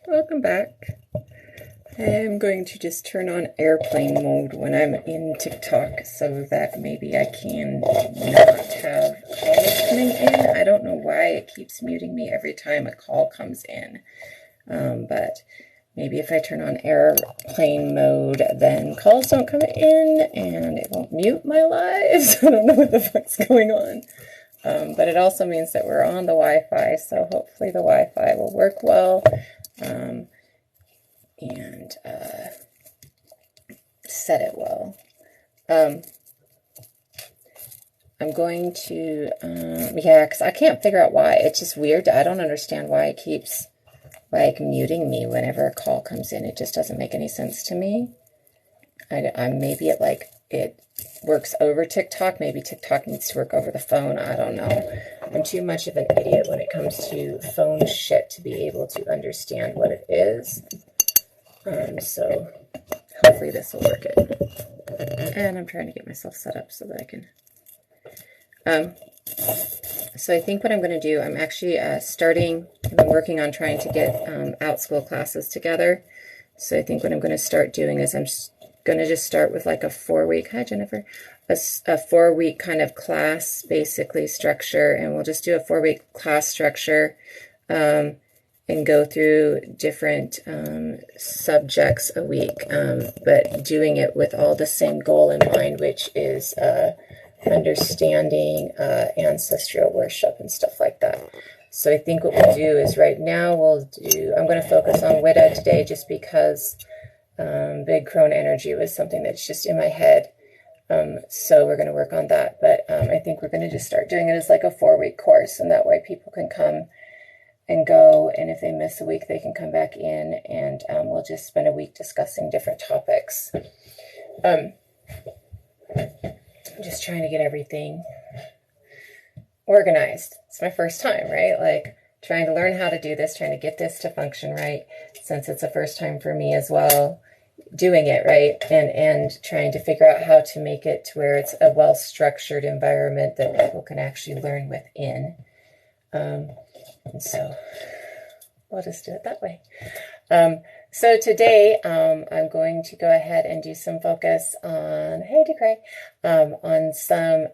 Welcome back. I'm going to just turn on airplane mode when I'm in TikTok so that maybe I can not have calls coming in. I don't know why it keeps muting me every time a call comes in. But maybe if I turn on airplane mode, then calls don't come in and it won't mute my lives. I don't know what the fuck's going on. But it also means that we're on the Wi-Fi, so hopefully the Wi-Fi will work well. And set it well. I'm going to, yeah, because I can't figure out why. It's just weird. I don't understand why it keeps, like, muting me whenever a call comes in. It just doesn't make any sense to me. Maybe it works over TikTok. Maybe TikTok needs to work over the phone. I don't know. I'm too much of an idiot when it comes to phone shit to be able to understand what it is. So hopefully this will work it. And I'm trying to get myself set up so that I can. So I think what I'm going to do, I'm actually I've been working on trying to get out school classes together. So I think what I'm going to start doing is I'm going to just start with like a 4-week, hi Jennifer, a 4-week kind of class basically structure. And we'll just do a 4-week class structure. And go through different subjects a week, but doing it with all the same goal in mind, which is understanding ancestral worship and stuff like that. So I think what we'll do is right now I'm going to focus on Widda today just because big Crone energy was something that's just in my head. So we're going to work on that. But I think we're going to just start doing it as like a 4-week course, and that way people can come and go, and if they miss a week, they can come back in, and we'll just spend a week discussing different topics. I'm just trying to get everything organized. It's my first time, right? Like, trying to learn how to do this, trying to get this to function right, since it's the first time for me as well, doing it right, and trying to figure out how to make it to where it's a well-structured environment that people can actually learn within. And so we'll just do it that way. So today I'm going to go ahead and do some focus on, hey Decray, on some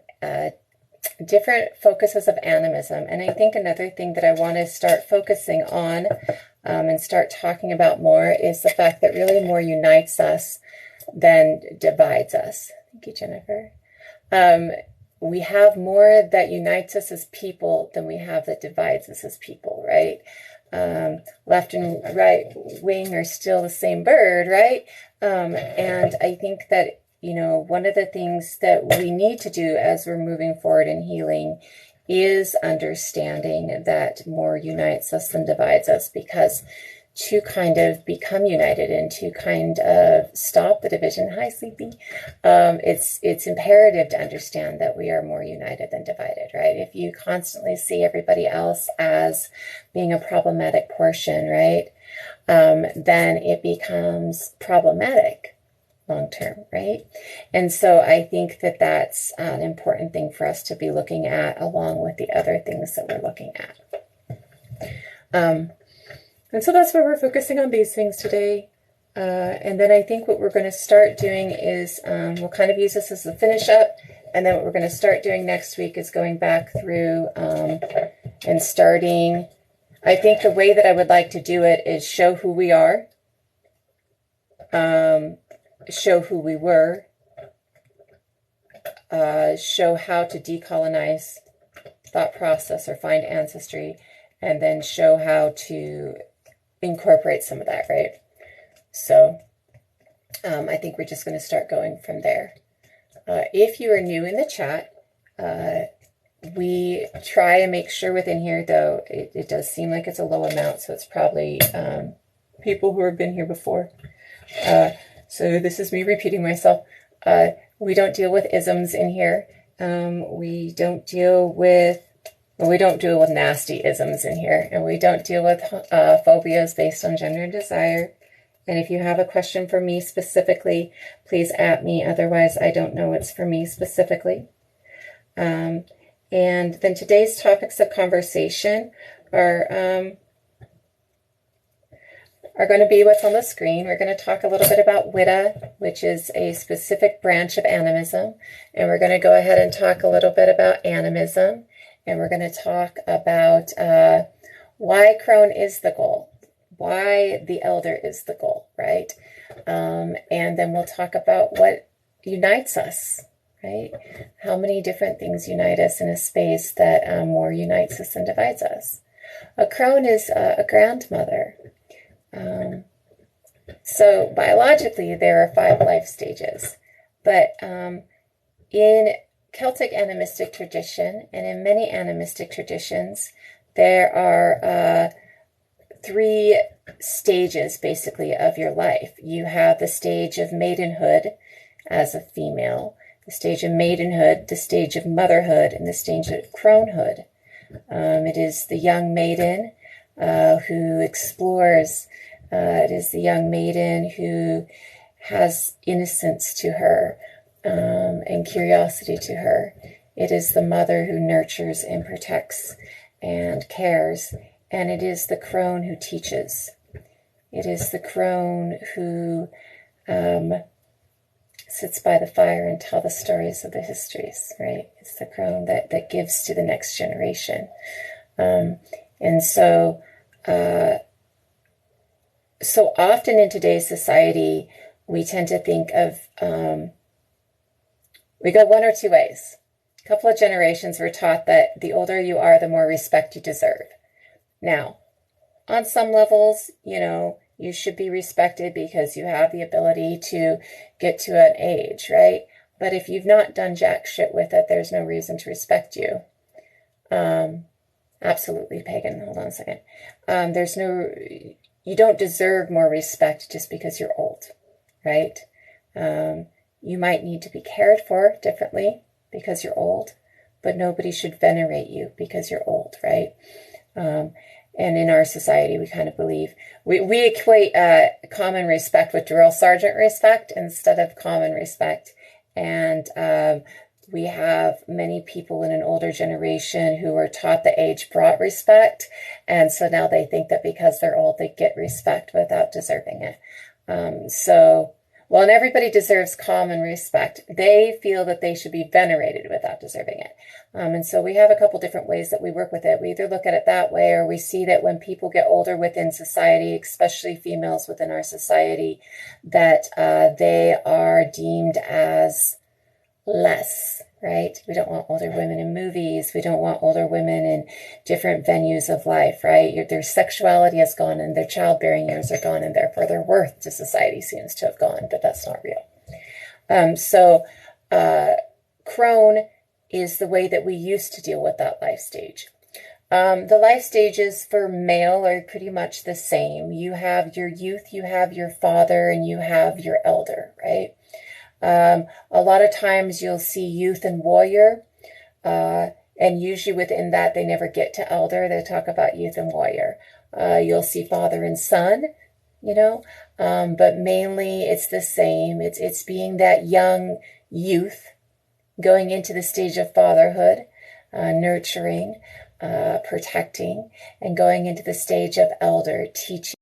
different focuses of animism. And I think another thing that I want to start focusing on and start talking about more is the fact that really more unites us than divides us. Thank you, Jennifer. We have more that unites us as people than we have that divides us as people, right? Left and right wing are still the same bird, right? And I think that, one of the things that we need to do as we're moving forward in healing is understanding that more unites us than divides us, because to kind of become united and to kind of stop the division. Hi, Sleepy. It's imperative to understand that we are more united than divided, right? If you constantly see everybody else as being a problematic portion, right, then it becomes problematic long term, right? And so I think that that's an important thing for us to be looking at, along with the other things that we're looking at. And so that's why we're focusing on these things today. And then I think what we're going to start doing is we'll kind of use this as the finish up. And then what we're going to start doing next week is going back through and starting. I think the way that I would like to do it is show who we are, show who we were, show how to decolonize thought process or find ancestry, and then show how to incorporate some of that, right? So I think we're just going to start going from there. If you are new in the chat, we try and make sure within here, though, it does seem like it's a low amount, so it's probably people who have been here before. So this is me repeating myself. We don't deal with isms in here. We don't deal with nasty isms in here, and we don't deal with phobias based on gender and desire. And if you have a question for me specifically, please at me. Otherwise, I don't know it's for me specifically. And then today's topics of conversation are are going to be what's on the screen. We're going to talk a little bit about Widda, which is a specific branch of animism. And we're going to go ahead and talk a little bit about animism. And we're going to talk about why Crone is the goal, why the elder is the goal, right? And then we'll talk about what unites us, right? How many different things unite us in a space that more unites us than divides us. A crone is a grandmother. So biologically, there are 5 life stages. But in Celtic animistic tradition, and in many animistic traditions, there are 3 stages, basically, of your life. You have the stage of maidenhood as a female, the stage of maidenhood, the stage of motherhood, and the stage of cronehood. It is the young maiden who explores. It is the young maiden who has innocence to her and curiosity to her. It is the mother who nurtures and protects and cares. And it is the crone who teaches. It is the crone who sits by the fire and tell the stories of the histories, right? It's the crone that gives to the next generation. And so often in today's society, we tend to think of, we go one or two ways. A couple of generations were taught that the older you are, the more respect you deserve. Now, on some levels, you should be respected because you have the ability to get to an age, right? But if you've not done jack shit with it, there's no reason to respect you. Absolutely pagan. Hold on a second. You don't deserve more respect just because you're old, right? You might need to be cared for differently because you're old, but nobody should venerate you because you're old, right? And in our society, we kind of believe, we equate common respect with drill sergeant respect instead of common respect. And we have many people in an older generation who were taught the age brought respect. And so now they think that because they're old, they get respect without deserving it. And everybody deserves common respect. They feel that they should be venerated without deserving it. And so we have a couple different ways that we work with it. We either look at it that way, or we see that when people get older within society, especially females within our society, that they are deemed as less, right? We don't want older women in movies. We don't want older women in different venues of life, right? Their sexuality is gone and their childbearing years are gone, and therefore their worth to society seems to have gone, but that's not real. Crone is the way that we used to deal with that life stage. The life stages for male are pretty much the same. You have your youth, you have your father, and you have your elder, right? A lot of times you'll see youth and warrior, and usually within that they never get to elder. They talk about youth and warrior. You'll see father and son, but mainly it's the same. It's being that young youth going into the stage of fatherhood, nurturing, protecting, and going into the stage of elder, teaching.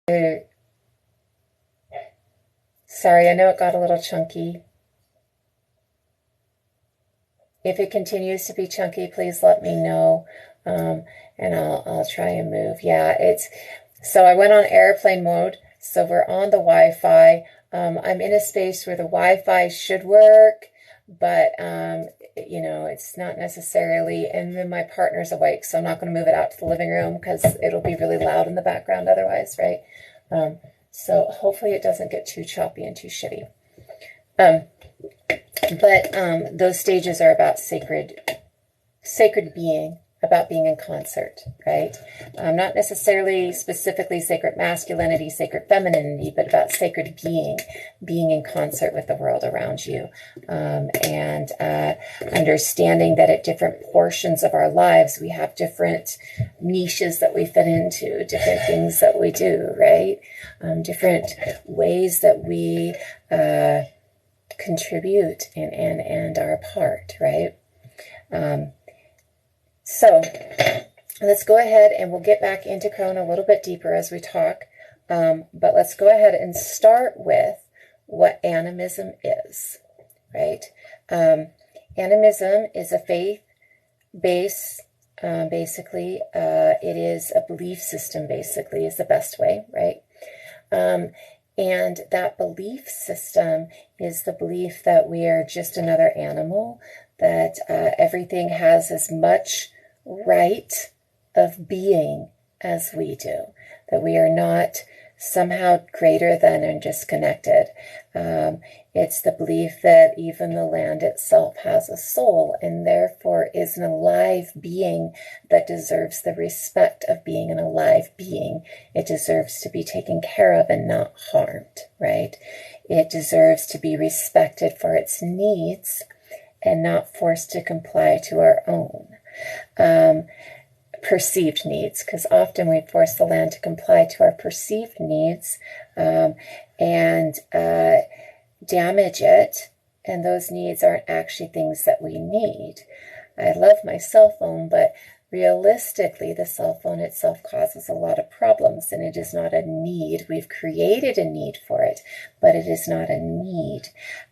Sorry, I know it got a little chunky. If it continues to be chunky, please let me know, and I'll try and move. Yeah, so I went on airplane mode, so we're on the Wi-Fi. I'm in a space where the Wi-Fi should work, but, it's not necessarily, and then my partner's awake, so I'm not going to move it out to the living room because it'll be really loud in the background otherwise, right? So hopefully it doesn't get too choppy and too shitty. But those stages are about sacred being, about being in concert, right? Not necessarily specifically sacred masculinity, sacred femininity, but about sacred being in concert with the world around you, and understanding that at different portions of our lives, we have different niches that we fit into, different things that we do, right? Different ways that we contribute and are a part, right? So let's go ahead and we'll get back into Crone a little bit deeper as we talk. But let's go ahead and start with what animism is, right? Animism is a faith-based, basically, it is a belief system, basically, is the best way, right? And that belief system is the belief that we are just another animal, that everything has as much right of being as we do, that we are not somehow greater than and disconnected. It's the belief that even the land itself has a soul and therefore is an alive being that deserves the respect of being an alive being. It deserves to be taken care of and not harmed, right? It deserves to be respected for its needs and not forced to comply to our own. Perceived needs, because often we force the land to comply to our perceived needs and damage it, and those needs aren't actually things that we need. I love my cell phone, but realistically, the cell phone itself causes a lot of problems, and it is not a need. We've created a need for it, but it is not a need.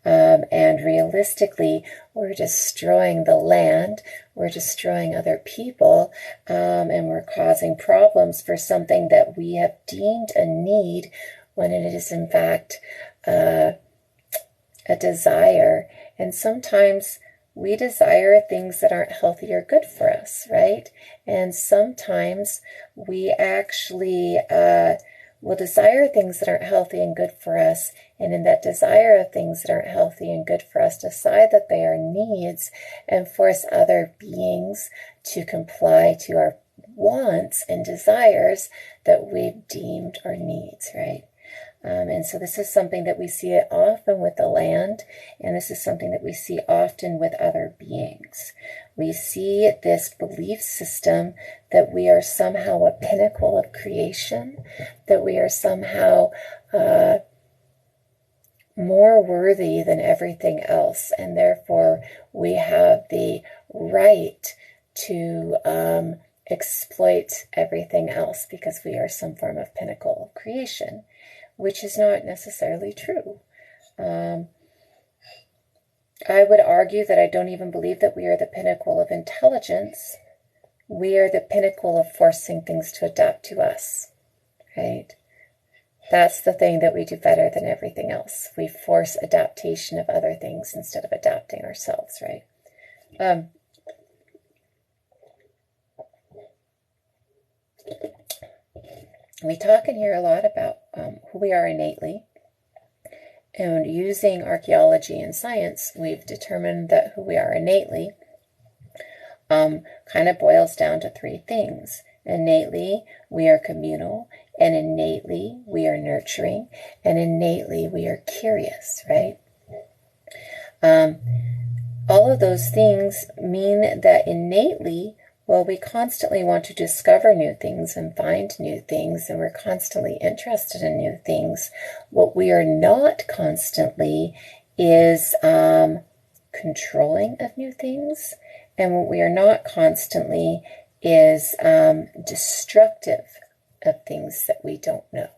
And realistically, we're destroying the land, we're destroying other people, and we're causing problems for something that we have deemed a need when it is in fact a desire. And sometimes we desire things that aren't healthy or good for us, right? And sometimes we actually will desire things that aren't healthy and good for us, and in that desire of things that aren't healthy and good for us, decide that they are needs and force other beings to comply to our wants and desires that we've deemed our needs, right? And so this is something that we see often with the land, and this is something that we see often with other beings. We see this belief system that we are somehow a pinnacle of creation, that we are somehow more worthy than everything else, and therefore we have the right to exploit everything else because we are some form of pinnacle of creation, which is not necessarily true. I would argue that I don't even believe that we are the pinnacle of intelligence. We are the pinnacle of forcing things to adapt to us, right? That's the thing that we do better than everything else. We force adaptation of other things instead of adapting ourselves, right? We talk in here a lot about who we are innately. And using archaeology and science, we've determined that who we are innately kind of boils down to three things. Innately, we are communal, and innately, we are nurturing, and innately, we are curious, right? All of those things mean that innately, well, we constantly want to discover new things and find new things, and we're constantly interested in new things. What we are not constantly is controlling of new things, and what we are not constantly is destructive of things that we don't know.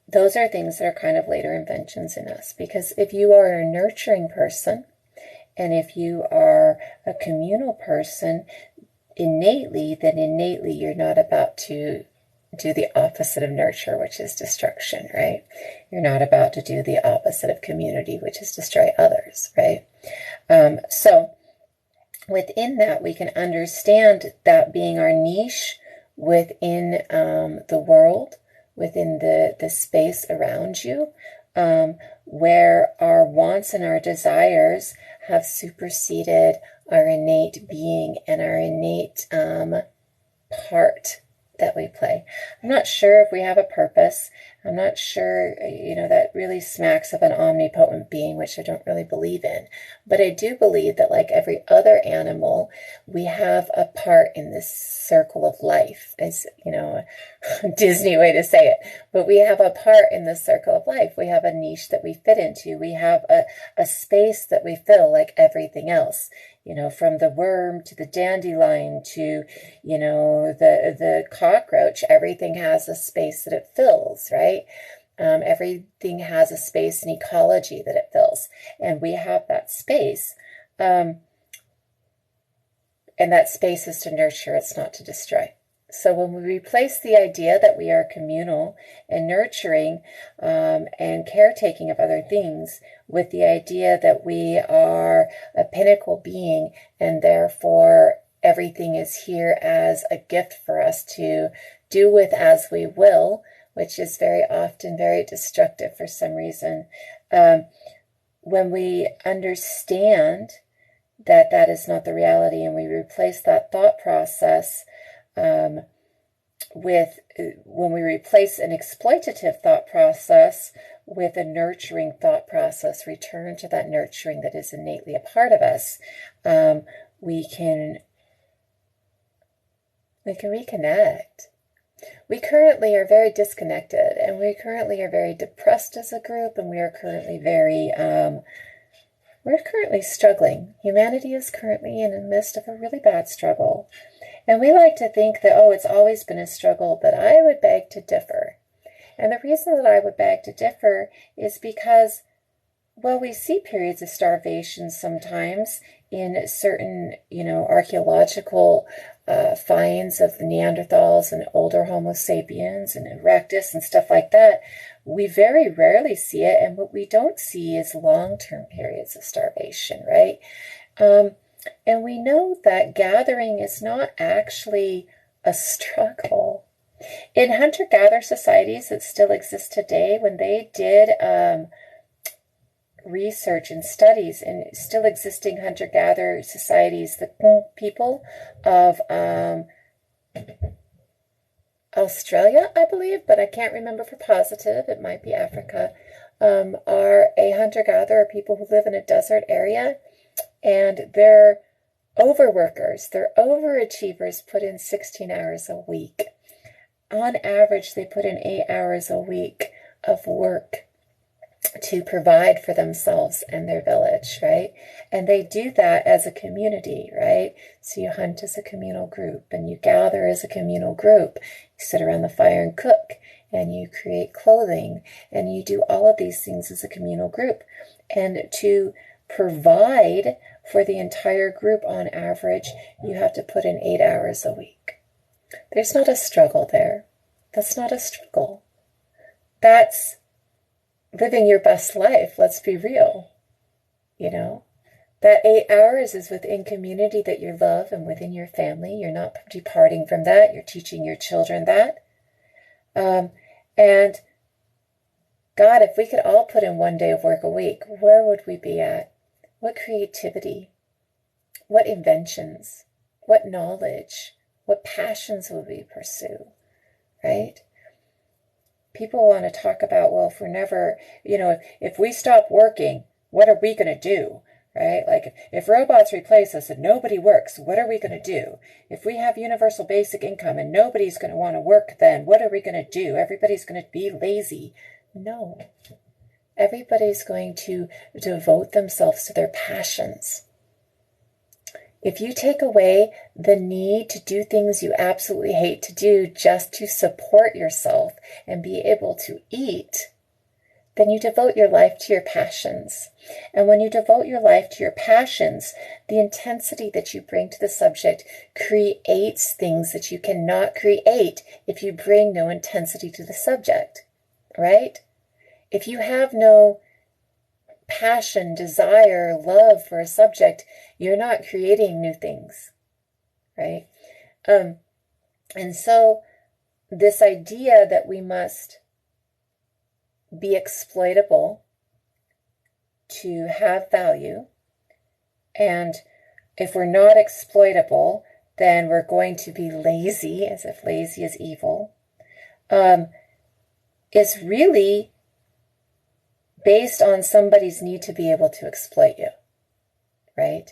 Those are things that are kind of later inventions in us, because if you are a nurturing person, and if you are a communal person innately, then innately you're not about to do the opposite of nurture, which is destruction, right? You're not about to do the opposite of community, which is destroy others, right? So within that, we can understand that being our niche within the world, within the space around you, where our wants and our desires have superseded our innate being and our innate part that we play. I'm not sure if we have a purpose. I'm not sure, that really smacks of an omnipotent being, which I don't really believe in. But I do believe that, like every other animal, we have a part in this circle of life. It's, a Disney way to say it. But we have a part in the circle of life. We have a niche that we fit into. We have a space that we fill like everything else. you know, from the worm to the dandelion to, you know, the cockroach, everything has a space that it fills, right? Everything has a space and ecology that it fills, and we have that space. And that space is to nurture, it's not to destroy. So when we replace the idea that we are communal and nurturing and caretaking of other things with the idea that we are a pinnacle being and therefore everything is here as a gift for us to do with as we will, which is very often very destructive for some reason. When we understand that that is not the reality and we replace that thought process when we replace an exploitative thought process with a nurturing thought process, return to that nurturing that is innately a part of us, we can reconnect. We currently are very disconnected, and we currently are very depressed as a group, and we are currently we're currently struggling. Humanity is currently in the midst of a really bad struggle. And we like to think that, oh, it's always been a struggle, but I would beg to differ. And the reason that I would beg to differ is because, well, we see periods of starvation sometimes in certain, you know, archaeological finds of the Neanderthals and older Homo sapiens and Erectus and stuff like that. We very rarely see it, and what we don't see is long-term periods of starvation, right? And we know that gathering is not actually a struggle. In hunter-gatherer societies that still exist today, when they did research and studies in still existing hunter-gatherer societies, the people of Australia, I believe, but I can't remember for positive, it might be Africa, are a hunter-gatherer, people who live in a desert area, and they're overworkers, they're overachievers, put in 16 hours a week. On average, they put in 8 hours a week of work to provide for themselves and their village, right? And they do that as a community, right? So you hunt as a communal group, and you gather as a communal group. You sit around the fire and cook, and you create clothing, and you do all of these things as a communal group. And to provide for the entire group on average, you have to put in 8 hours a week. There's not a struggle there. That's not a struggle. That's living your best life. Let's be real. You know, that 8 hours is within community that you love and within your family. You're not departing from that. You're teaching your children that. And God, if we could all put in 1 day of work a week, where would we be at? What creativity, what inventions, what knowledge, what passions would we pursue, right? People want to talk about, well, if we're never, you know, if we stop working, what are we going to do, right? Like, if robots replace us and nobody works, what are we going to do? If we have universal basic income and nobody's going to want to work, then what are we going to do? Everybody's going to be lazy. No. Everybody's going to devote themselves to their passions. If you take away the need to do things you absolutely hate to do just to support yourself and be able to eat, then you devote your life to your passions. And when you devote your life to your passions, the intensity that you bring to the subject creates things that you cannot create if you bring no intensity to the subject, right? If you have no passion, desire, love for a subject, you're not creating new things, right? And so this idea that we must be exploitable to have value, and if we're not exploitable, then we're going to be lazy, as if lazy is evil, is really based on somebody's need to be able to exploit you, right?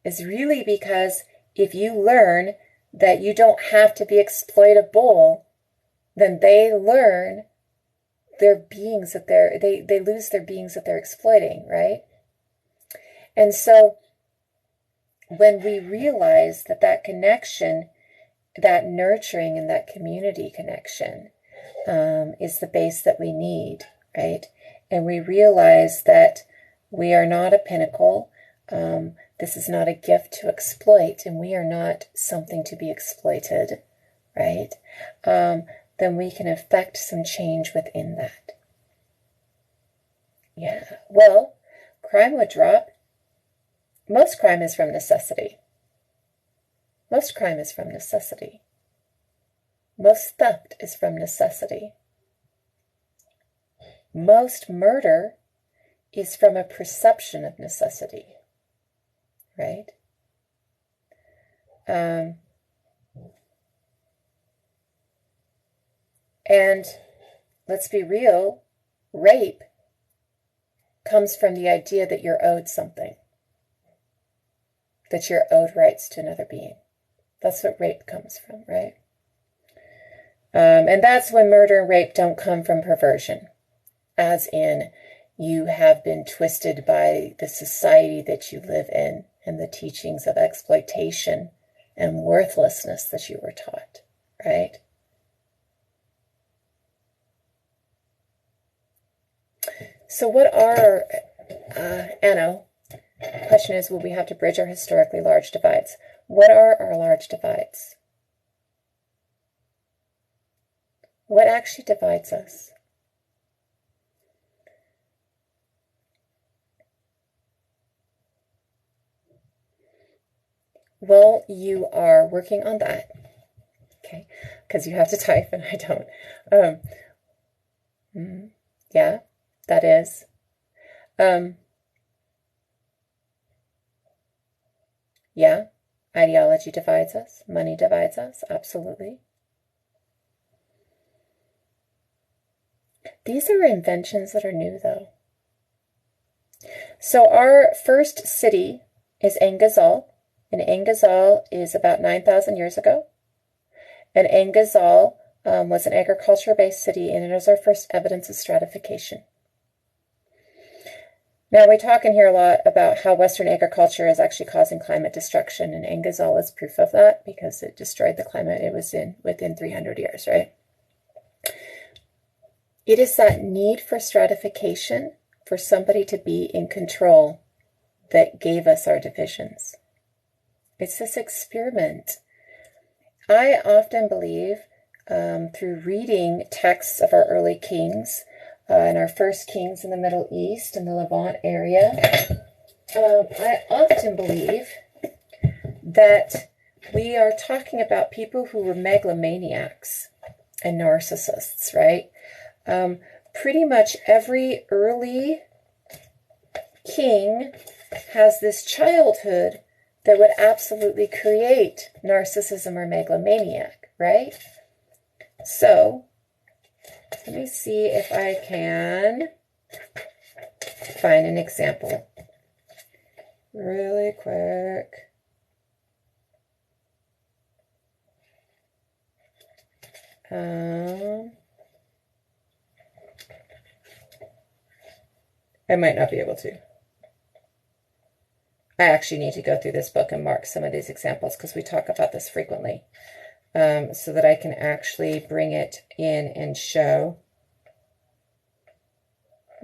Is really because if you learn that you don't have to be exploitable, then they learn their beings that they lose their beings that they're exploiting, right? And so when we realize that that connection, that nurturing and that community connection is the base that we need, right? And we realize that we are not a pinnacle. This is not a gift to exploit, and we are not something to be exploited, right? Then we can affect some change within that. Yeah, well, crime would drop. Most crime is from necessity. Most crime is from necessity. Most theft is from necessity. Most murder is from a perception of necessity, right? And let's be real, rape comes from the idea that you're owed something, that you're owed rights to another being. That's what rape comes from, right? And that's when murder and rape don't come from perversion, as in you have been twisted by the society that you live in and the teachings of exploitation and worthlessness that you were taught, right? So what are, Anno, the question is, will we have to bridge our historically large divides? What are our large divides? What actually divides us? Well, you are working on that, okay? Because you have to type and I don't. Yeah, that is. Yeah, ideology divides us. Money divides us. Absolutely. These are inventions that are new, though. So our first city is Engazal, and Engazal is about 9,000 years ago. And Engazal was an agriculture-based city, and it is our first evidence of stratification. Now, we talk in here a lot about how Western agriculture is actually causing climate destruction, and Engazal is proof of that because it destroyed the climate it was in within 300 years, right? It is that need for stratification, for somebody to be in control, that gave us our divisions. It's this experiment. I often believe, through reading texts of our early kings, and our first kings in the Middle East and the Levant area, I often believe that we are talking about people who were megalomaniacs and narcissists, right? Pretty much every early king has this childhood that would absolutely create narcissism or megalomaniac, right? So, let me see if I can find an example really quick. I might not be able to. I actually need to go through this book and mark some of these examples because we talk about this frequently, so that I can actually bring it in and show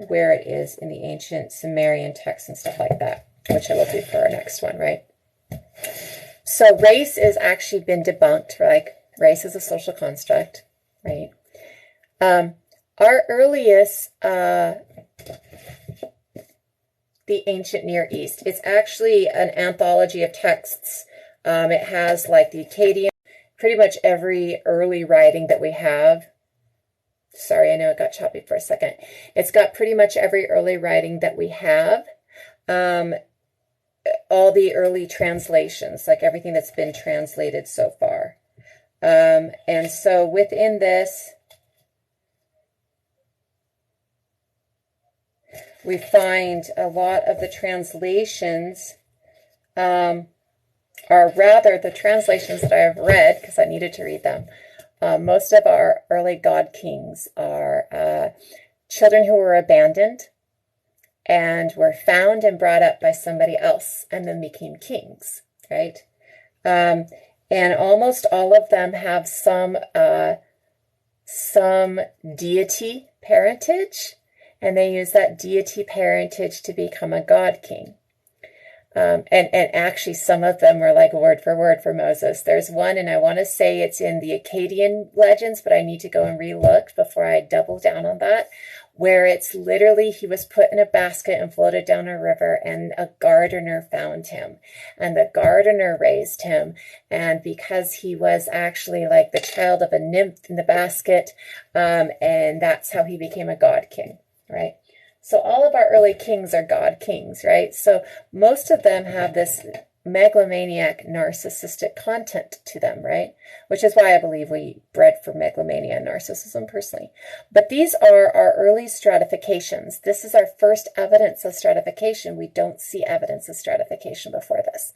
where it is in the ancient Sumerian texts and stuff like that, which I will do for our next one, right? So race has actually been debunked, like race is a social construct, right? Our earliest, the ancient Near East, it's actually an anthology of texts. It has like the Akkadian, pretty much every early writing that we have. Sorry, I know it got choppy for a second. It's got pretty much every early writing that we have. All the early translations, like everything that's been translated so far. And so within this, we find a lot of the translations, or rather the translations that I have read, because I needed to read them. Most of our early god kings are children who were abandoned and were found and brought up by somebody else and then became kings. right? And almost all of them have some deity parentage, and they use that deity parentage to become a god king. And actually some of them are like word for Moses. There's one, and I want to say it's in the Akkadian legends, but I need to go and re-look before I double down on that, where it's literally he was put in a basket and floated down a river, and a gardener found him, and the gardener raised him, and because he was actually like the child of a nymph in the basket, and that's how he became a god king, right? So all of our early kings are god kings, right? So most of them have this megalomaniac, narcissistic content to them, right? Which is why I believe we bred for megalomania and narcissism personally. But these are our early stratifications. This is our first evidence of stratification. We don't see evidence of stratification before this.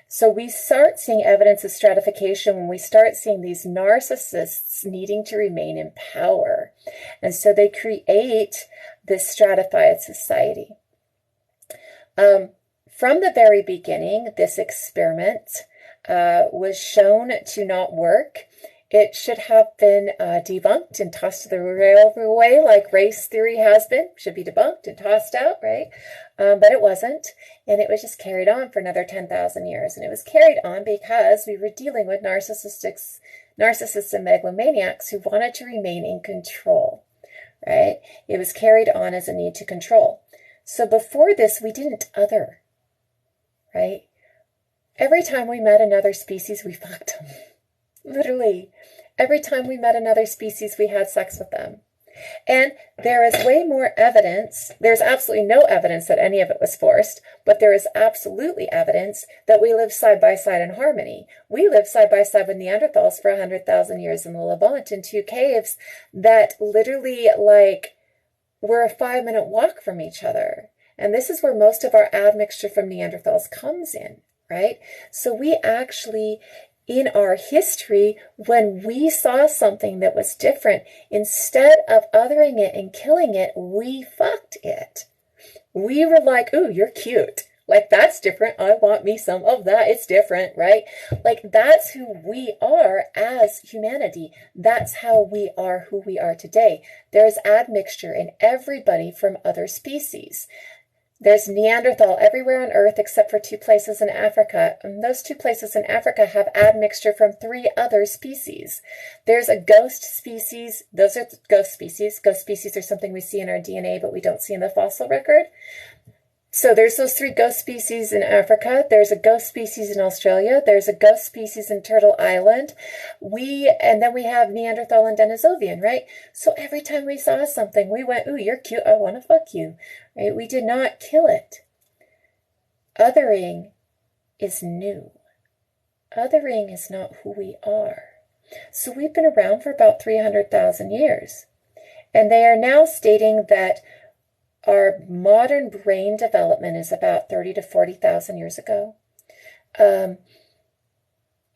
So we start seeing evidence of stratification when we start seeing these narcissists needing to remain in power. And so they create this stratified society. From the very beginning, this experiment was shown to not work. It should have been debunked and tossed to the railway like race theory has been. Should be debunked and tossed out, right? But it wasn't. And it was just carried on for another 10,000 years. And it was carried on because we were dealing with narcissists and megalomaniacs who wanted to remain in control, right? It was carried on as a need to control. So before this, we didn't other, right? Every time we met another species, we fucked them. Literally. Every time we met another species, we had sex with them. And there is way more evidence. There's absolutely no evidence that any of it was forced, but there is absolutely evidence that we lived side by side in harmony. We lived side by side with Neanderthals for 100,000 years in the Levant in 2 caves that literally were a 5-minute walk from each other. And this is where most of our admixture from Neanderthals comes in, right? So we actually, in our history, when we saw something that was different, instead of othering it and killing it, we fucked it. We were like, ooh, you're cute. Like, that's different. I want me some of that. It's different, right? Like, that's who we are as humanity. That's how we are who we are today. There's admixture in everybody from other species. There's Neanderthal everywhere on Earth except for 2 places in Africa. And those 2 places in Africa have admixture from 3 other species. There's a ghost species. Those are ghost species. Ghost species are something we see in our DNA, but we don't see in the fossil record. So there's those 3 ghost species in Africa. There's a ghost species in Australia. There's a ghost species in Turtle Island. And then we have Neanderthal and Denisovian, right? So every time we saw something, we went, ooh, you're cute. I want to fuck you, right? We did not kill it. Othering is new. Othering is not who we are. So we've been around for about 300,000 years. And they are now stating that our modern brain development is about 30 to 40,000 years ago. And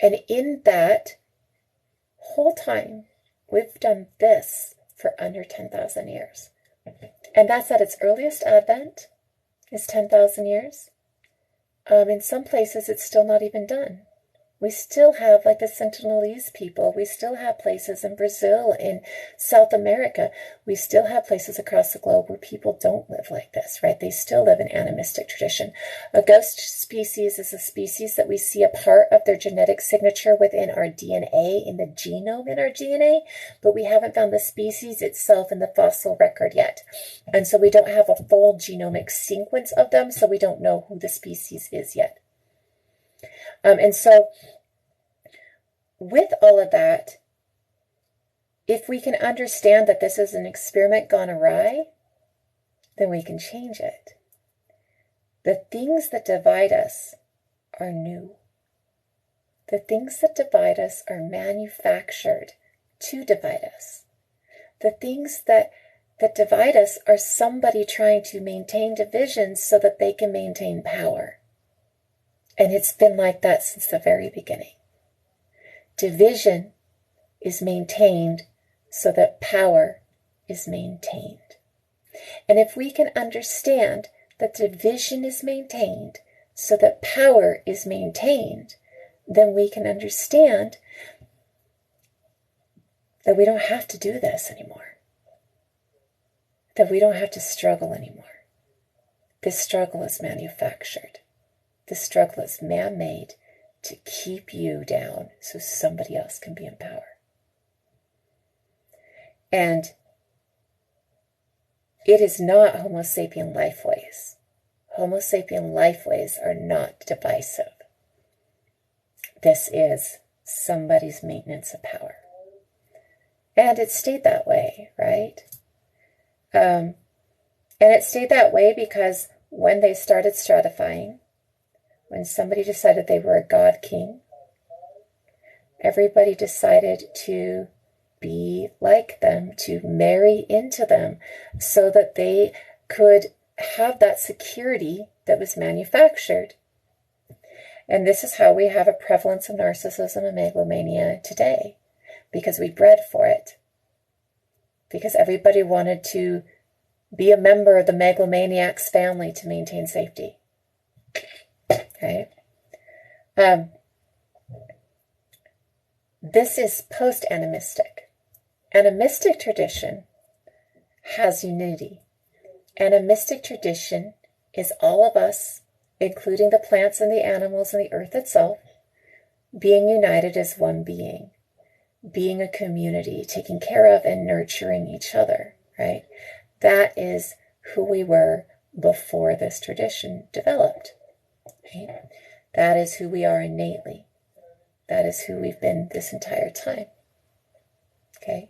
in that whole time, we've done this for under 10,000 years. And that's at its earliest advent, is 10,000 years. In some places, it's still not even done. We still have, like the Sentinelese people, we still have places in Brazil, in South America. We still have places across the globe where people don't live like this, right? They still live in animistic tradition. A ghost species is a species that we see a part of their genetic signature within our DNA, in the genome in our DNA, but we haven't found the species itself in the fossil record yet. And so we don't have a full genomic sequence of them, so we don't know who the species is yet. And so with all of that, if we can understand that this is an experiment gone awry, then we can change it. The things that divide us are new. The things that divide us are manufactured to divide us. The things that divide us are somebody trying to maintain division so that they can maintain power. And it's been like that since the very beginning. Division is maintained so that power is maintained. And if we can understand that division is maintained so that power is maintained, then we can understand that we don't have to do this anymore. That we don't have to struggle anymore. This struggle is manufactured. This struggle is man-made to keep you down so somebody else can be in power. And it is not Homo sapien lifeways. Homo sapien lifeways are not divisive. This is somebody's maintenance of power. And it stayed that way, right? And it stayed that way because when they started stratifying, when somebody decided they were a god king, everybody decided to be like them, to marry into them, so that they could have that security that was manufactured. And this is how we have a prevalence of narcissism and megalomania today, because we bred for it. Because everybody wanted to be a member of the megalomaniac's family to maintain safety. Okay? This is post-animistic. Animistic tradition has unity. Animistic tradition is all of us, including the plants and the animals and the earth itself, being united as one being a community, taking care of and nurturing each other, right? That is who we were before this tradition developed, right? That is who we are innately. That is who we've been this entire time, okay?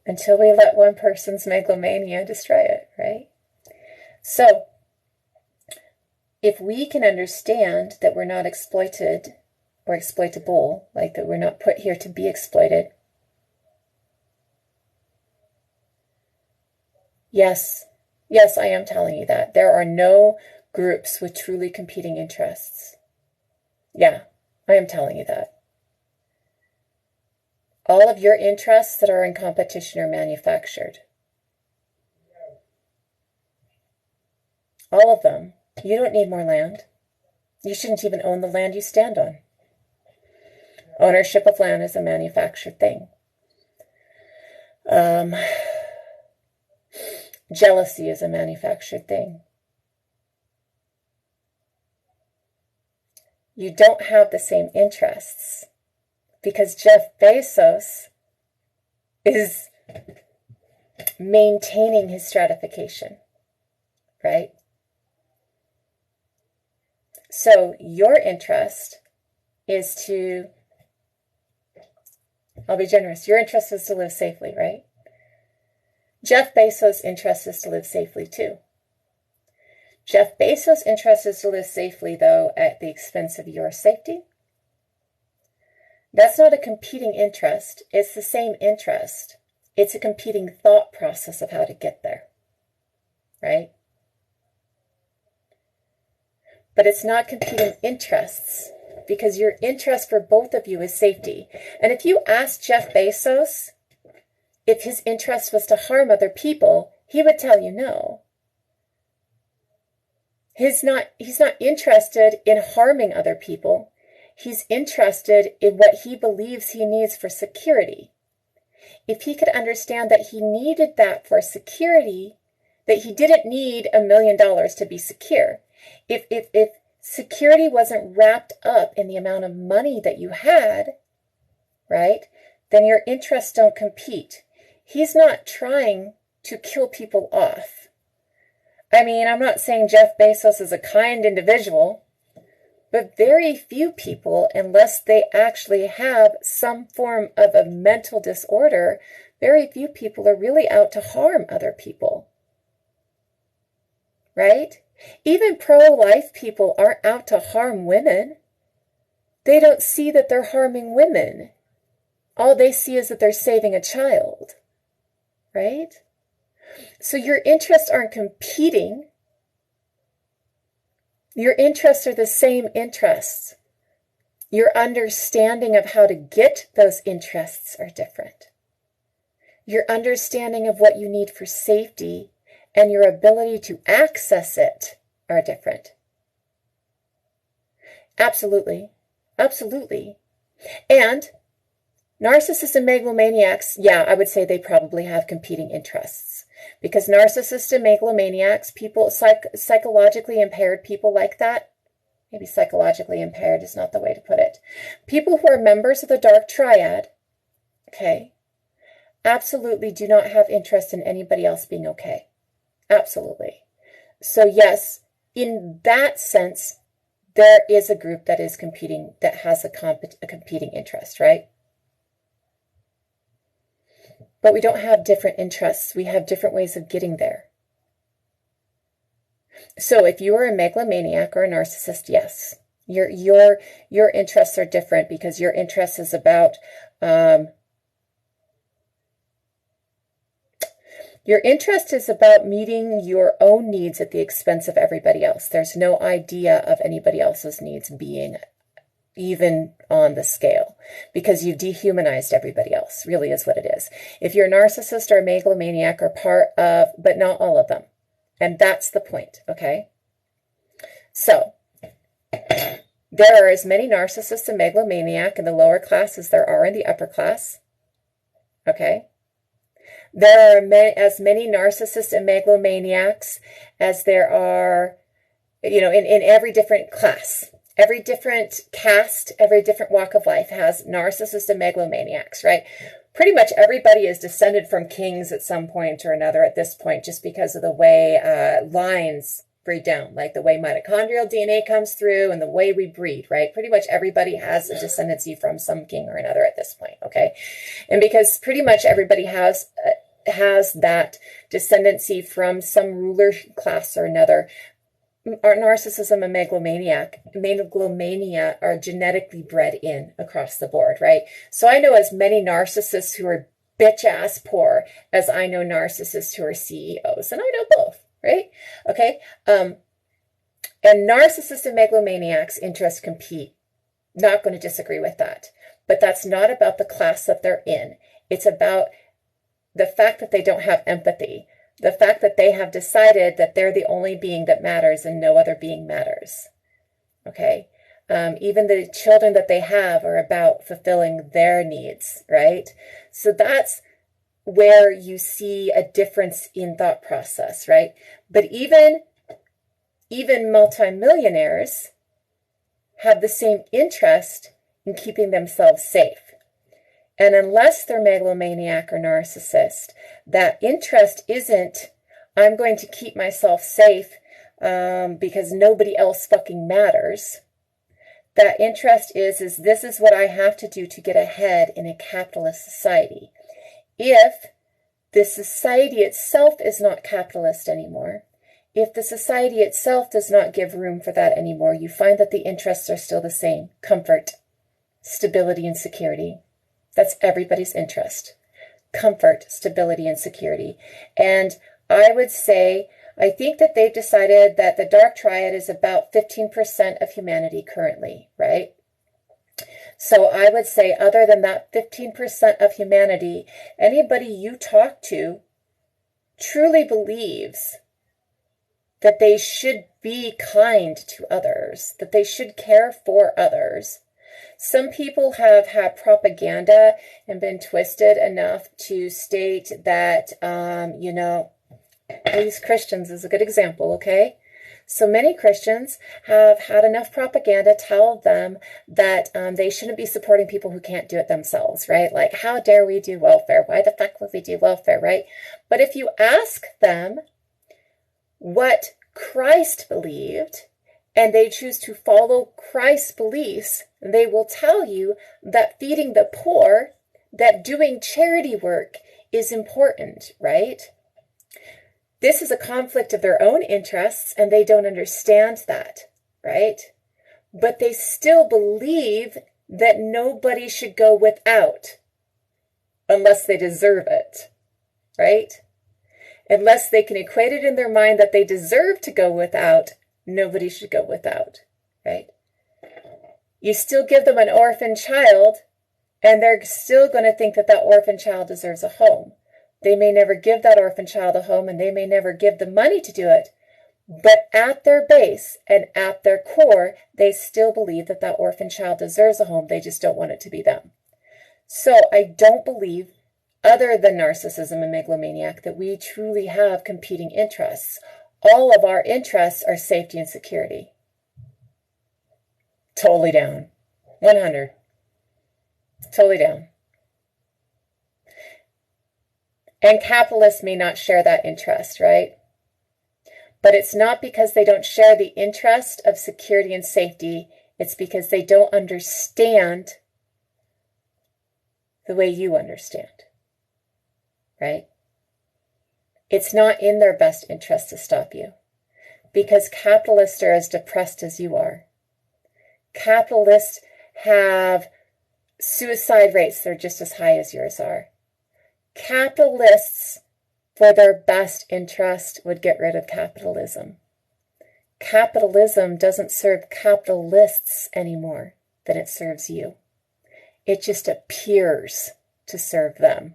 Until we let one person's megalomania destroy it, right? So, if we can understand that we're not exploited or exploitable, like that we're not put here to be exploited, yes, I am telling you that. There are no groups with truly competing interests. Yeah, I am telling you that. All of your interests that are in competition are manufactured. All of them. You don't need more land. You shouldn't even own the land you stand on. Ownership of land is a manufactured thing. Jealousy is a manufactured thing. You don't have the same interests because Jeff Bezos is maintaining his stratification, right? So your interest is to, I'll be generous, your interest is to live safely, right? Jeff Bezos' interest is to live safely too. Jeff Bezos' interest is to live safely, though, at the expense of your safety. That's not a competing interest. It's the same interest. It's a competing thought process of how to get there, right? But it's not competing interests, because your interest for both of you is safety. And if you ask Jeff Bezos if his interest was to harm other people, he would tell you no. He's not interested in harming other people. He's interested in what he believes he needs for security. If he could understand that he needed that for security, that he didn't need $1 million to be secure. If security wasn't wrapped up in the amount of money that you had, right, then your interests don't compete. He's not trying to kill people off. I mean, I'm not saying Jeff Bezos is a kind individual, but very few people, unless they actually have some form of a mental disorder, very few people are really out to harm other people, right? Even pro-life people aren't out to harm women. They don't see that they're harming women. All they see is that they're saving a child, right? So your interests aren't competing. Your interests are the same interests. Your understanding of how to get those interests are different. Your understanding of what you need for safety and your ability to access it are different. Absolutely. Absolutely. And narcissists and megalomaniacs, yeah, I would say they probably have competing interests. Because narcissists and megalomaniacs, people, psychologically impaired people like that, maybe psychologically impaired is not the way to put it. People who are members of the dark triad, okay, absolutely do not have interest in anybody else being okay. Absolutely. So yes, in that sense, there is a group that is competing, that has a competing interest, right? But we don't have different interests. We have different ways of getting there. So if you are a megalomaniac or a narcissist, yes, your interests are different, because your interest is about meeting your own needs at the expense of everybody else. There's no idea of anybody else's needs being even on the scale, because you've dehumanized everybody else, really is what it is. If you're a narcissist or a megalomaniac, are part of, but not all of them. And that's the point, okay? So, there are as many narcissists and megalomaniac in the lower class as there are in the upper class, okay? There are as many narcissists and megalomaniacs as there are, you know, in every different class. Every different caste, every different walk of life has narcissists and megalomaniacs, right? Pretty much everybody is descended from kings at some point or another at this point, just because of the way lines breed down, like the way mitochondrial DNA comes through and the way we breed, right? Pretty much everybody has a descendancy from some king or another at this point, okay? And because pretty much everybody has that descendancy from some ruler class or another, our narcissism and megalomania are genetically bred in across the board, right? So I know as many narcissists who are bitch-ass poor as I know narcissists who are CEOs, and I know both, right? Okay, and narcissists and megalomaniacs' interests compete. Not going to disagree with that. But that's not about the class that they're in. It's about the fact that they don't have empathy. The fact that they have decided that they're the only being that matters and no other being matters. Okay? Even the children that they have are about fulfilling their needs, right? So that's where you see a difference in thought process, right? But even multimillionaires have the same interest in keeping themselves safe. And unless they're megalomaniac or narcissist, that interest isn't, I'm going to keep myself safe because nobody else fucking matters. That interest is this is what I have to do to get ahead in a capitalist society. If the society itself is not capitalist anymore, if the society itself does not give room for that anymore, you find that the interests are still the same. Comfort, stability, and security. That's everybody's interest. Comfort, stability, and security. And I would say, I think that they've decided that the dark triad is about 15% of humanity currently, right? So I would say, other than that 15% of humanity, anybody you talk to truly believes that they should be kind to others, that they should care for others. Some people have had propaganda and been twisted enough to state that, you know, these Christians is a good example, okay? So many Christians have had enough propaganda tell them that they shouldn't be supporting people who can't do it themselves, right? Like, how dare we do welfare? Why the fuck would we do welfare, right? But if you ask them what Christ believed, and they choose to follow Christ's beliefs, they will tell you that feeding the poor, that doing charity work is important, right? This is a conflict of their own interests, and they don't understand that, right? But they still believe that nobody should go without unless they deserve it, right? Unless they can equate it in their mind that they deserve to go without, nobody should go without, right? You still give them an orphan child, and they're still going to think that that orphan child deserves a home. They may never give that orphan child a home, and they may never give the money to do it. But at their base and at their core, they still believe that that orphan child deserves a home. They just don't want it to be them. So I don't believe, other than narcissism and megalomaniac, that we truly have competing interests. All of our interests are safety and security. Totally down. 100. Totally down. And capitalists may not share that interest, right? But it's not because they don't share the interest of security and safety. It's because they don't understand the way you understand, right? It's not in their best interest to stop you, because capitalists are as depressed as you are. Capitalists have suicide rates that are just as high as yours are. Capitalists, for their best interest, would get rid of capitalism. Capitalism doesn't serve capitalists any more than it serves you. It just appears to serve them.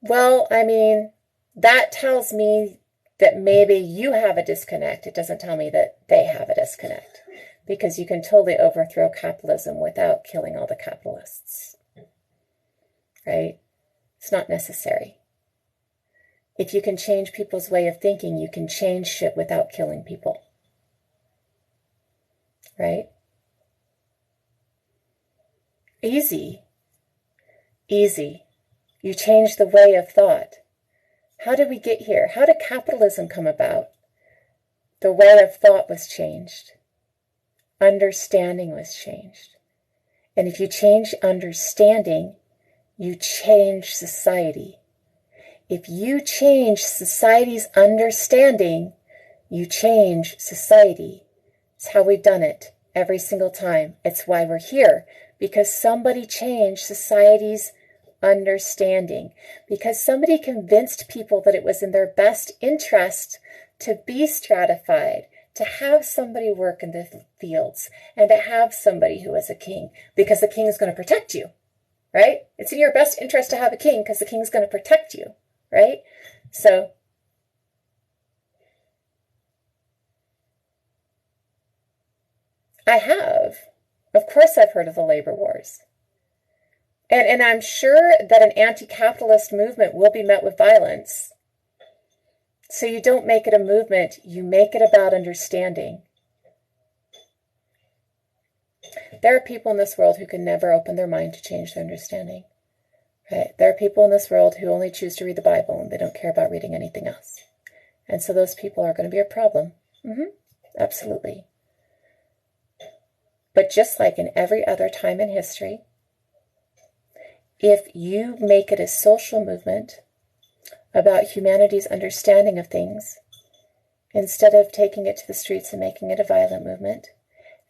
Well, I mean, that tells me that maybe you have a disconnect. It doesn't tell me that they have a disconnect, because you can totally overthrow capitalism without killing all the capitalists, right? It's not necessary. If you can change people's way of thinking, you can change shit without killing people, right? Easy. Easy. You change the way of thought. How did we get here? How did capitalism come about? The way of thought was changed. Understanding was changed. And if you change understanding, you change society. If you change society's understanding, you change society. It's how we've done it every single time. It's why we're here, because somebody changed society's understanding, because somebody convinced people that it was in their best interest to be stratified, to have somebody work in the fields, and to have somebody who is a king, because the king is going to protect you, right? It's in your best interest to have a king because the king is going to protect you, right? So I have. Of course I've heard of the labor wars. And I'm sure that an anti-capitalist movement will be met with violence. So you don't make it a movement, you make it about understanding. There are people in this world who can never open their mind to change their understanding. Right? There are people in this world who only choose to read the Bible and they don't care about reading anything else. And so those people are going to be a problem. Absolutely. But just like in every other time in history, if you make it a social movement about humanity's understanding of things, instead of taking it to the streets and making it a violent movement,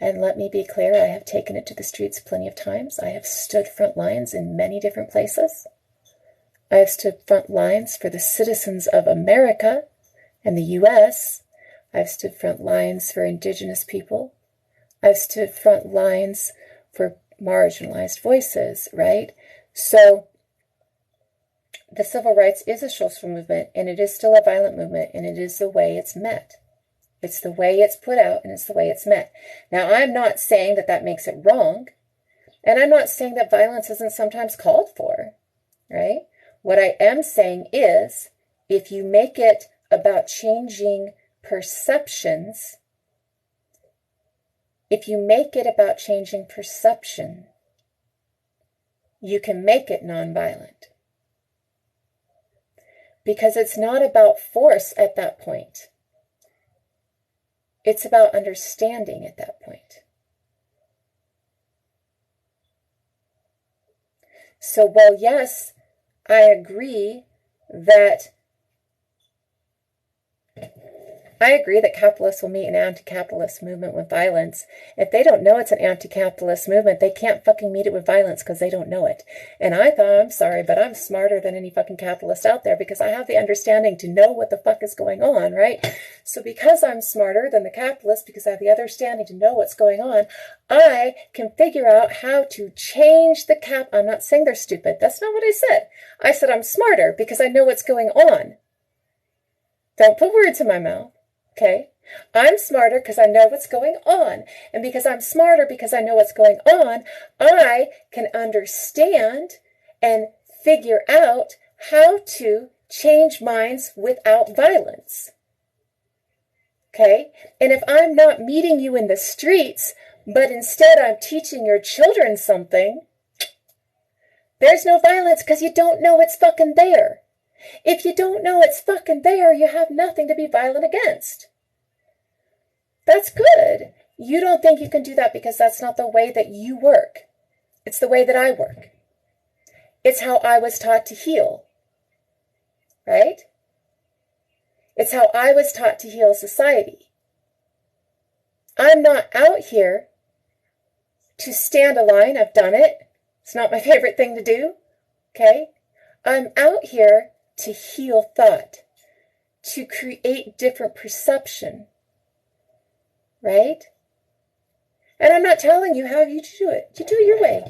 and let me be clear, I have taken it to the streets plenty of times. I have stood front lines in many different places. I have stood front lines for the citizens of America and the U.S. I've stood front lines for indigenous people. I've stood front lines for marginalized voices, right? So the civil rights is a social movement, and it is still a violent movement, and it is the way it's met. It's the way it's put out, and it's the way it's met. Now, I'm not saying that that makes it wrong, and I'm not saying that violence isn't sometimes called for, right? What I am saying is, if you make it about changing perceptions, if you make it about changing perception, you can make it nonviolent. Because it's not about force at that point. It's about understanding at that point. So, while yes, I agree that I agree that capitalists will meet an anti-capitalist movement with violence. If they don't know it's an anti-capitalist movement, they can't fucking meet it with violence because they don't know it. And I thought, I'm sorry, but I'm smarter than any fucking capitalist out there because I have the understanding to know what the fuck is going on, right? So because I'm smarter than the capitalist, because I have the understanding to know what's going on, I can figure out how to change the I'm not saying they're stupid. That's not what I said. I said I'm smarter because I know what's going on. Don't put words in my mouth. Okay, I'm smarter because I know what's going on. And because I'm smarter because I know what's going on, I can understand and figure out how to change minds without violence. Okay, and if I'm not meeting you in the streets, but instead I'm teaching your children something, there's no violence because you don't know it's fucking there. If you don't know it's fucking there, you have nothing to be violent against. That's good. You don't think you can do that because that's not the way that you work. It's the way that I work. It's how I was taught to heal. Right? It's how I was taught to heal society. I'm not out here to stand a line. I've done it. It's not my favorite thing to do. Okay? I'm out here to heal thought, to create different perception, right? And I'm not telling you how you do it. You do it your way.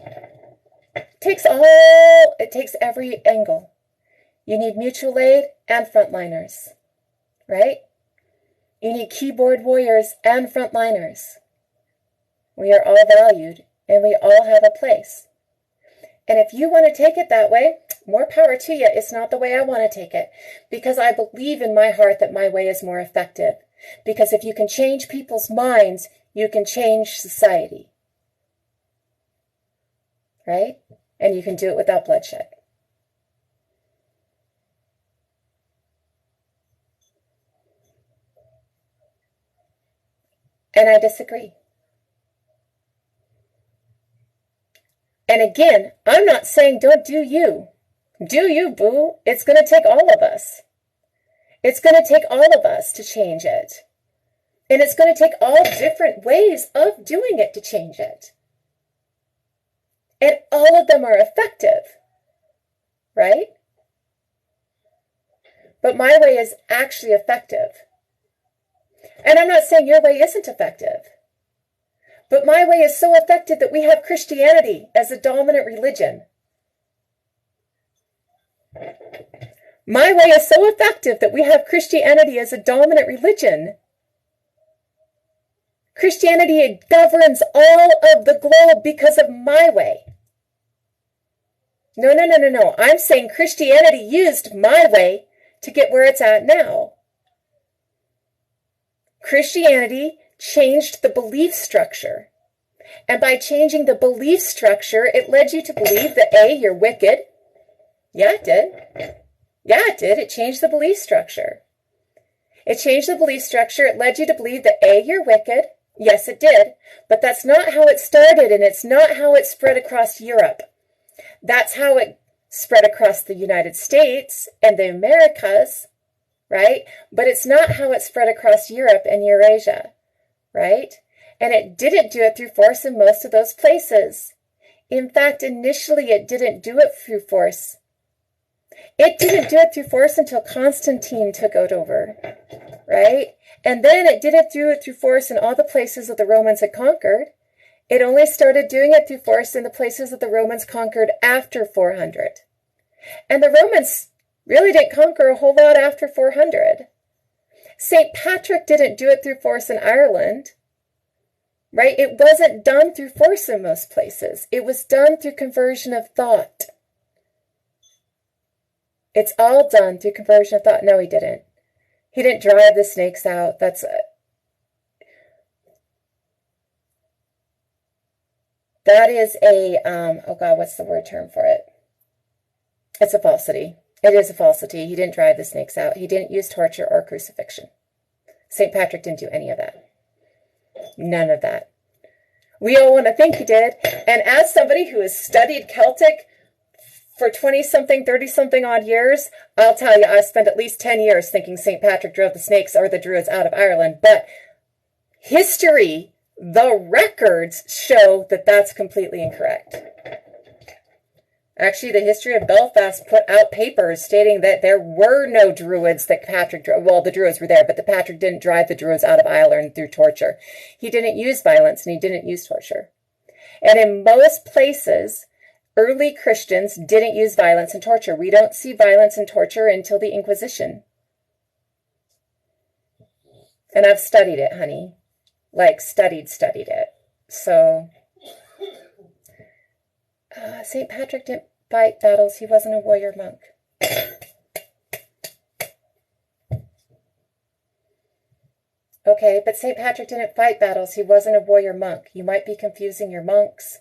It takes every angle. You need mutual aid and frontliners, right? You need keyboard warriors and frontliners. We are all valued and we all have a place. And if you want to take it that way, more power to you. It's not the way I want to take it. Because I believe in my heart that my way is more effective. Because if you can change people's minds, you can change society. Right? And you can do it without bloodshed. And I disagree. And again, I'm not saying don't do you. Do you, boo. It's going to take all of us. It's going to take all of us to change it. And it's going to take all different ways of doing it to change it. And all of them are effective. Right? But my way is actually effective. And I'm not saying your way isn't effective. But my way is so effective that we have Christianity as a dominant religion. My way is so effective that we have Christianity as a dominant religion. Christianity governs all of the globe because of my way. No. I'm saying Christianity used my way to get where it's at now. Christianity changed the belief structure. And by changing the belief structure, it led you to believe that A, you're wicked. Yeah, it did. Yeah, it did. It changed the belief structure. It changed the belief structure. It led you to believe that A, you're wicked. Yes, it did. But that's not how it started, and it's not how it spread across Europe. That's how it spread across the United States and the Americas, right? But it's not how it spread across Europe and Eurasia. Right? And it didn't do it through force in most of those places. In fact, initially it didn't do it through force. It didn't do it through force until Constantine took it over. Right? And then it didn't do it through force in all the places that the Romans had conquered. It only started doing it through force in the places that the Romans conquered after 400. And the Romans really didn't conquer a whole lot after 400. St. Patrick didn't do it through force in Ireland, right? It wasn't done through force in most places. It was done through conversion of thought. It's all done through conversion of thought. No, he didn't. He didn't drive the snakes out. That is a, oh God, what's the word term for it? It's a falsity. It is a falsity. He didn't drive the snakes out. He didn't use torture or crucifixion. St. Patrick didn't do any of that. None of that. We all want to think he did. And as somebody who has studied Celtic for 20-something, 30-something odd years, I'll tell you, I spent at least 10 years thinking St. Patrick drove the snakes or the Druids out of Ireland. But history, the records show that that's completely incorrect. Actually, the History of Belfast put out papers stating that there were no Druids that Patrick drove. Well, the Druids were there, but that Patrick didn't drive the Druids out of Ireland through torture. He didn't use violence and he didn't use torture. And in most places, early Christians didn't use violence and torture. We don't see violence and torture until the Inquisition. And I've studied it, honey. Like, studied it. So, St. Patrick didn't fight battles. He wasn't a warrior monk. Okay, but St. Patrick didn't fight battles. He wasn't a warrior monk. You might be confusing your monks.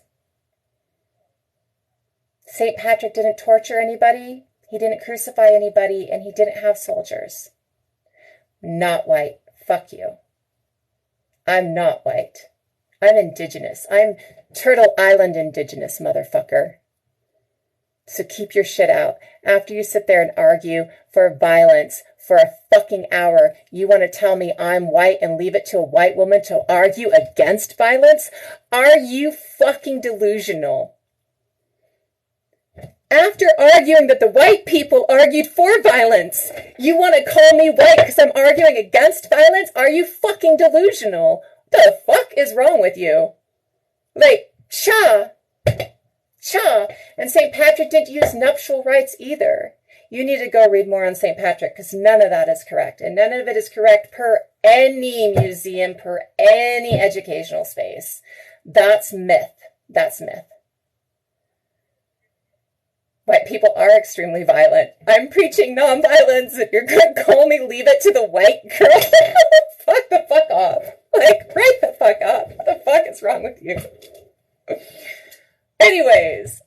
St. Patrick didn't torture anybody. He didn't crucify anybody, and he didn't have soldiers. Not white. Fuck you. I'm not white. I'm indigenous. I'm Turtle Island indigenous, motherfucker. So keep your shit out. After you sit there and argue for violence for a fucking hour, you want to tell me I'm white and leave it to a white woman to argue against violence? Are you fucking delusional? After arguing that the white people argued for violence, you want to call me white because I'm arguing against violence? Are you fucking delusional? What the fuck is wrong with you? Like, cha. And St. Patrick didn't use nuptial rites either. You need to go read more on St. Patrick because none of that is correct. And none of it is correct per any museum, per any educational space. That's myth. That's myth. White people are extremely violent. I'm preaching nonviolence and you're going to call me leave it to the white girl? Fuck the fuck off. Like, right the fuck up. What the fuck is wrong with you? Anyways,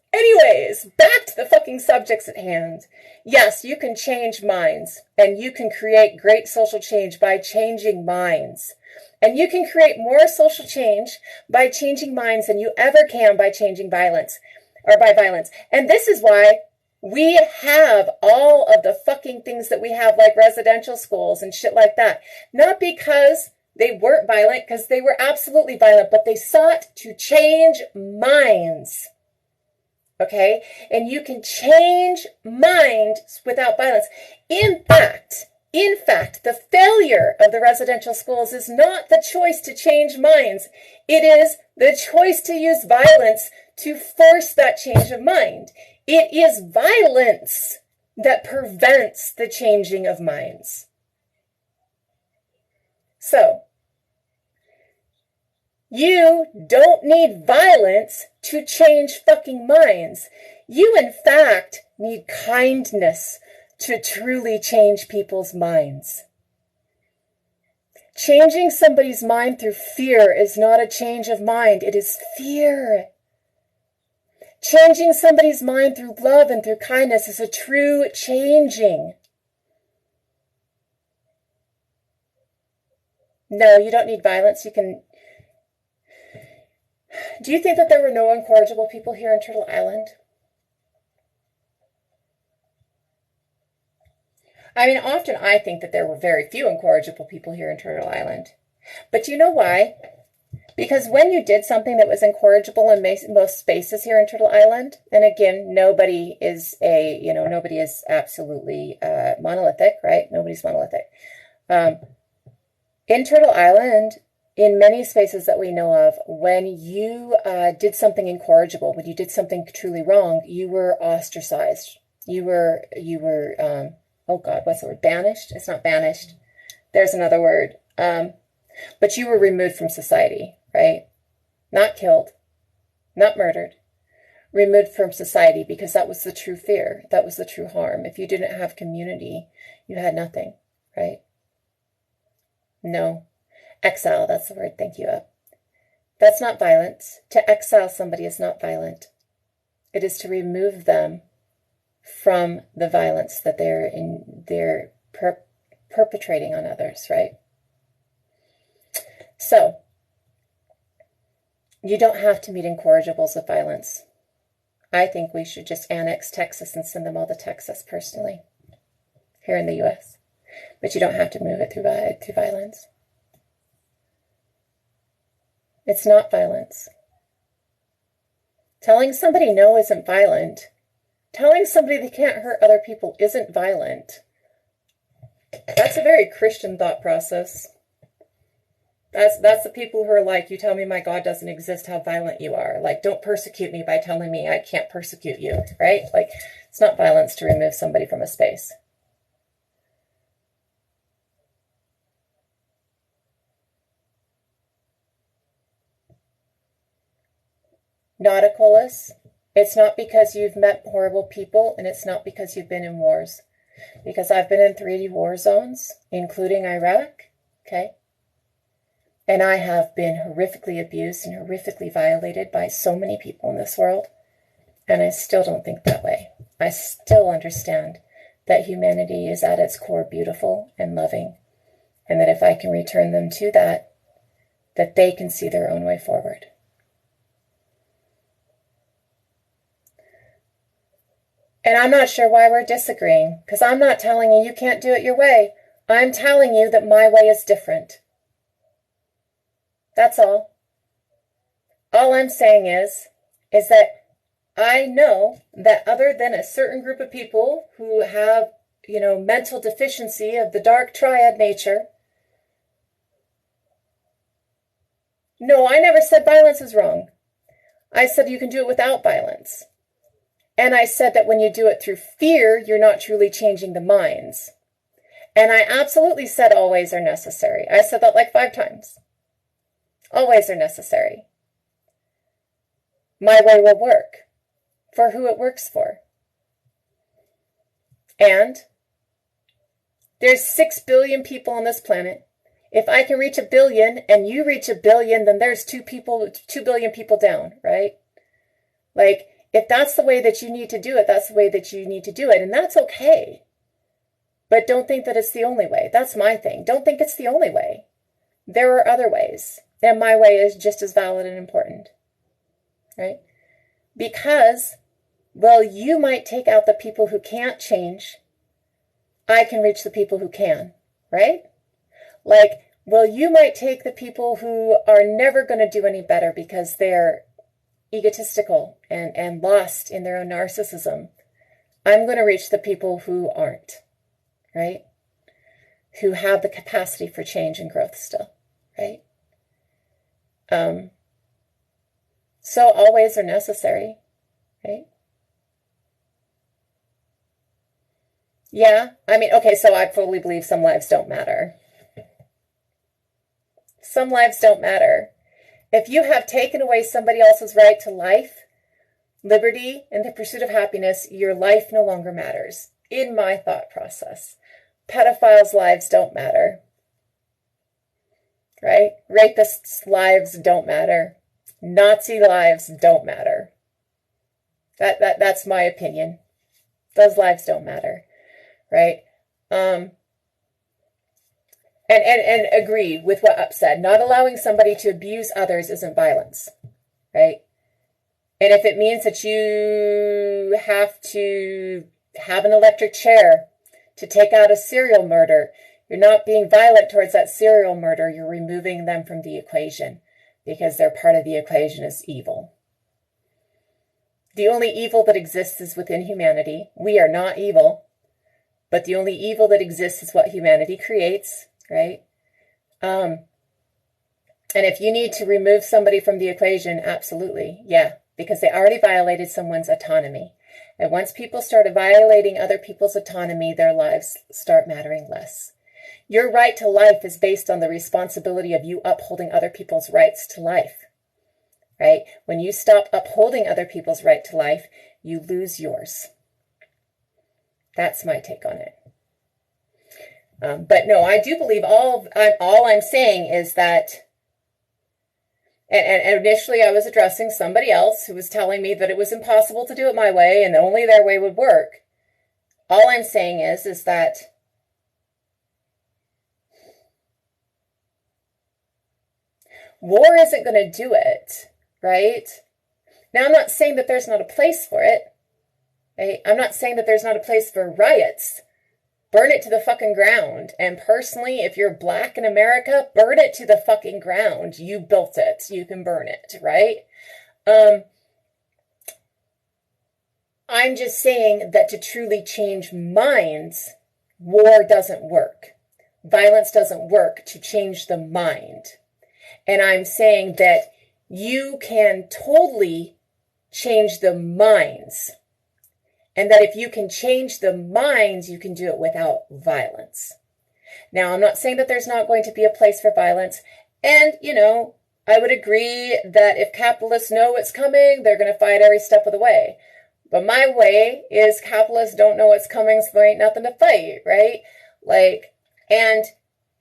back to the fucking subjects at hand. Yes, you can change minds, and you can create great social change by changing minds. And you can create more social change by changing minds than you ever can by changing violence, or by violence. And this is why we have all of the fucking things that we have, like residential schools and shit like that. Not because they weren't violent, because they were absolutely violent, but they sought to change minds. Okay? And you can change minds without violence. In fact, the failure of the residential schools is not the choice to change minds. It is the choice to use violence to force that change of mind. It is violence that prevents the changing of minds. So, you don't need violence to change fucking minds. You, in fact, need kindness to truly change people's minds. Changing somebody's mind through fear is not a change of mind. It is fear. Changing somebody's mind through love and through kindness is a true changing. No, you don't need violence. You can... Do you think that there were no incorrigible people here in Turtle Island? I mean, often I think that there were very few incorrigible people here in Turtle Island. But do you know why? Because when you did something that was incorrigible in most spaces here in Turtle Island, and again, nobody is absolutely monolithic, right? Nobody's monolithic. In Turtle Island, in many spaces that we know of, when you did something incorrigible, when you did something truly wrong, you were ostracized. You were oh God, what's the word? Banished? It's not banished. There's another word. But you were removed from society, right? Not killed, not murdered, removed from society, because that was the true fear. That was the true harm. If you didn't have community, you had nothing, right? No. Exile, that's the word. Thank you. That's not violence. To exile somebody is not violent. It is to remove them from the violence that they're perpetrating on others, right? So, you don't have to meet incorrigibles with violence. I think we should just annex Texas and send them all to Texas personally, here in the U.S. But you don't have to move it through violence. It's not violence. Telling somebody no isn't violent. Telling somebody they can't hurt other people isn't violent. That's a very Christian thought process. That's the people who are like, you tell me my God doesn't exist, how violent you are. Like, don't persecute me by telling me I can't persecute you, right? Like, it's not violence to remove somebody from a space. Nauticulus, it's not because you've met horrible people, and it's not because you've been in wars. Because I've been in 3 war zones, including Iraq, okay? And I have been horrifically abused and horrifically violated by so many people in this world. And I still don't think that way. I still understand that humanity is at its core beautiful and loving. And that if I can return them to that, that they can see their own way forward. And I'm not sure why we're disagreeing, because I'm not telling you can't do it your way. I'm telling you that my way is different. That's all. All I'm saying is that I know that other than a certain group of people who have, mental deficiency of the dark triad nature. No, I never said violence is wrong. I said you can do it without violence. And I said that when you do it through fear, you're not truly changing the minds. And I absolutely said all ways are necessary. I said that like 5 times. All ways are necessary. My way will work for who it works for. And there's 6 billion people on this planet. If I can reach 1 billion and you reach 1 billion, then there's 2 billion people down, right? Like, if that's the way that you need to do it, that's the way that you need to do it. And that's okay. But don't think that it's the only way. That's my thing. Don't think it's the only way. There are other ways. And my way is just as valid and important. Right? Because, well, you might take out the people who can't change. I can reach the people who can. Right? Like, well, you might take the people who are never going to do any better because they're egotistical and lost in their own narcissism. I'm going to reach the people who aren't, right? Who have the capacity for change and growth still, right? So all ways are necessary, right? Yeah, I mean, okay, so I fully believe some lives don't matter. Some lives don't matter. If you have taken away somebody else's right to life, liberty, and the pursuit of happiness, your life no longer matters, in my thought process. Pedophiles' lives don't matter, right? Rapists' lives don't matter. Nazi lives don't matter. That's my opinion. Those lives don't matter, right? And agree with what Up said. Not allowing somebody to abuse others isn't violence, right? And if it means that you have to have an electric chair to take out a serial murder, you're not being violent towards that serial murder. You're removing them from the equation because they're part of the equation as evil. The only evil that exists is within humanity. We are not evil, but the only evil that exists is what humanity creates. Right? And if you need to remove somebody from the equation, absolutely. Yeah, because they already violated someone's autonomy. And once people started violating other people's autonomy, their lives start mattering less. Your right to life is based on the responsibility of you upholding other people's rights to life. Right? When you stop upholding other people's right to life, you lose yours. That's my take on it. But no, I do believe all I'm saying is that, and initially I was addressing somebody else who was telling me that it was impossible to do it my way and only their way would work. All I'm saying is that war isn't going to do it, right? Now, I'm not saying that there's not a place for it. Right? I'm not saying that there's not a place for riots. Burn it to the fucking ground. And personally, if you're black in America, burn it to the fucking ground. You built it. You can burn it, right? I'm just saying that to truly change minds, war doesn't work. Violence doesn't work to change the mind. And I'm saying that you can totally change the minds. And that if you can change the minds, you can do it without violence. Now, I'm not saying that there's not going to be a place for violence. And, you know, I would agree that if capitalists know what's coming, they're going to fight every step of the way. But my way is capitalists don't know what's coming, so there ain't nothing to fight, right? Like, and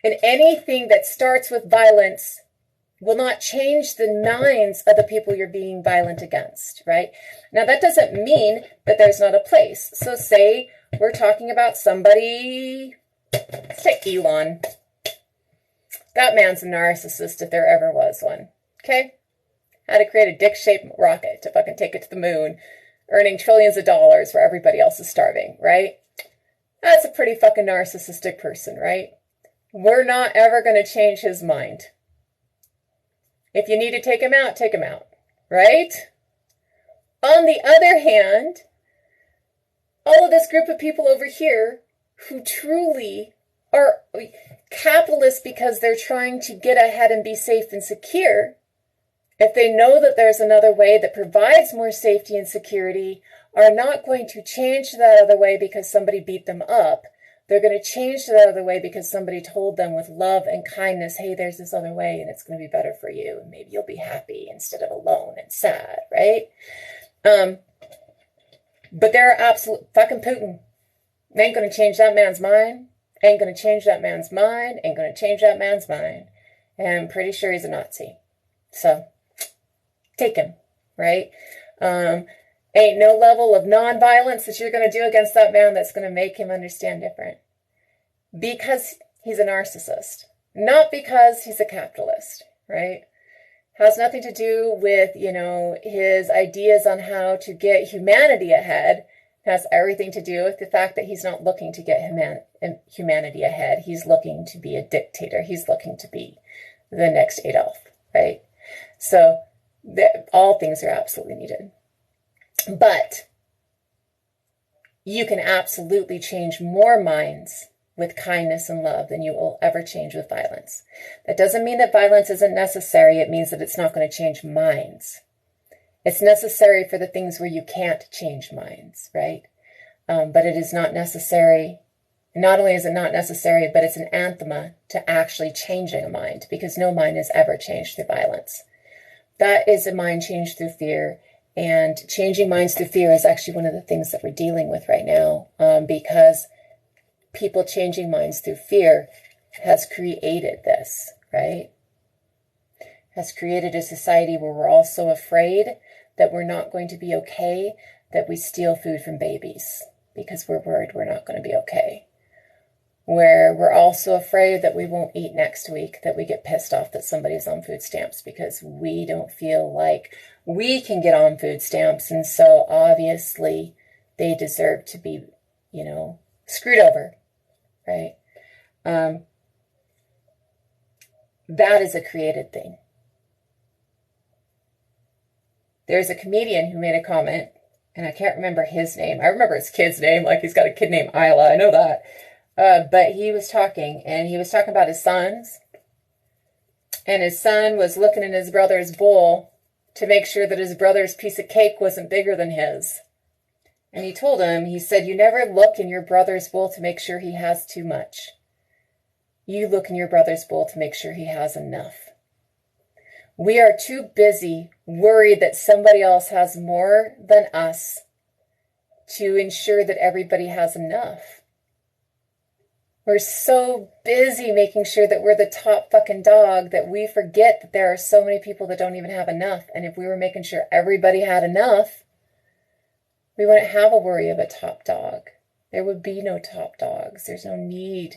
anything that starts with violence will not change the minds of the people you're being violent against, right? Now, that doesn't mean that there's not a place. So say we're talking about somebody, let's take Elon. That man's a narcissist if there ever was one, okay? How to create a dick-shaped rocket to fucking take it to the moon, earning trillions of dollars where everybody else is starving, right? That's a pretty fucking narcissistic person, right? We're not ever going to change his mind. If you need to take him out, right? On the other hand, all of this group of people over here who truly are capitalists because they're trying to get ahead and be safe and secure, if they know that there's another way that provides more safety and security, are not going to change to that other way because somebody beat them up. They're going to change to that other way because somebody told them with love and kindness, hey, there's this other way and it's going to be better for you. And maybe you'll be happy instead of alone and sad, right? But they're absolute fucking Putin. Ain't going to change that man's mind. Ain't going to change that man's mind. Ain't going to change that man's mind. And I'm pretty sure he's a Nazi. So, take him, right? Ain't no level of nonviolence that you're going to do against that man that's going to make him understand different. Because he's a narcissist. Not because he's a capitalist, right? Has nothing to do with, you know, his ideas on how to get humanity ahead. Has everything to do with the fact that he's not looking to get humanity ahead. He's looking to be a dictator. He's looking to be the next Adolf, right? So all things are absolutely needed. But you can absolutely change more minds with kindness and love than you will ever change with violence. That doesn't mean that violence isn't necessary. It means that it's not going to change minds. It's necessary for the things where you can't change minds, right? But it is not necessary. Not only is it not necessary, but it's an anathema to actually changing a mind, because no mind is ever changed through violence. That is a mind changed through fear. And changing minds through fear is actually one of the things that we're dealing with right now, because people changing minds through fear has created this, right? Has created a society where we're all so afraid that we're not going to be okay, that we steal food from babies because we're worried we're not going to be okay. Where we're also afraid that we won't eat next week, that we get pissed off that somebody's on food stamps because we don't feel like we can get on food stamps. And so obviously they deserve to be, you know, screwed over, right? That is a created thing. There's a comedian who made a comment, and I can't remember his name. I remember his kid's name, like he's got a kid named Isla. I know that. But he was talking, and he was talking about his sons. And his son was looking in his brother's bowl to make sure that his brother's piece of cake wasn't bigger than his. And he told him, he said, you never look in your brother's bowl to make sure he has too much. You look in your brother's bowl to make sure he has enough. We are too busy worried that somebody else has more than us to ensure that everybody has enough. We're so busy making sure that we're the top fucking dog that we forget that there are so many people that don't even have enough. And if we were making sure everybody had enough, we wouldn't have a worry of a top dog. There would be no top dogs. There's no need,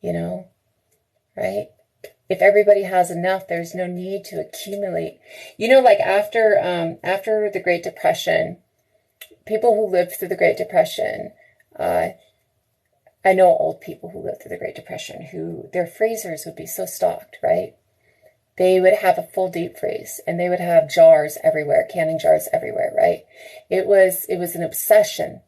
you know, right? If everybody has enough, there's no need to accumulate. You know, like after the Great Depression, people who lived through the Great Depression, I know old people who lived through the Great Depression who their freezers would be so stocked, right? They would have a full deep freeze, and they would have jars everywhere, canning jars everywhere, right? It was an obsession.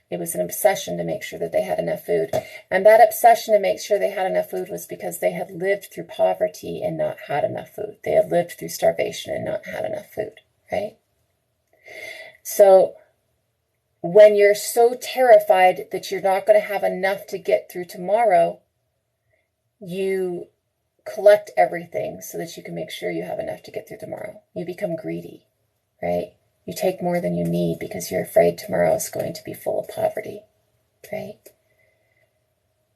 It was an obsession to make sure that they had enough food. And that obsession to make sure they had enough food was because they had lived through poverty and not had enough food. They had lived through starvation and not had enough food, right? So when you're so terrified that you're not going to have enough to get through tomorrow, you collect everything so that you can make sure you have enough to get through tomorrow. You become greedy, right? You take more than you need because you're afraid tomorrow is going to be full of poverty, right?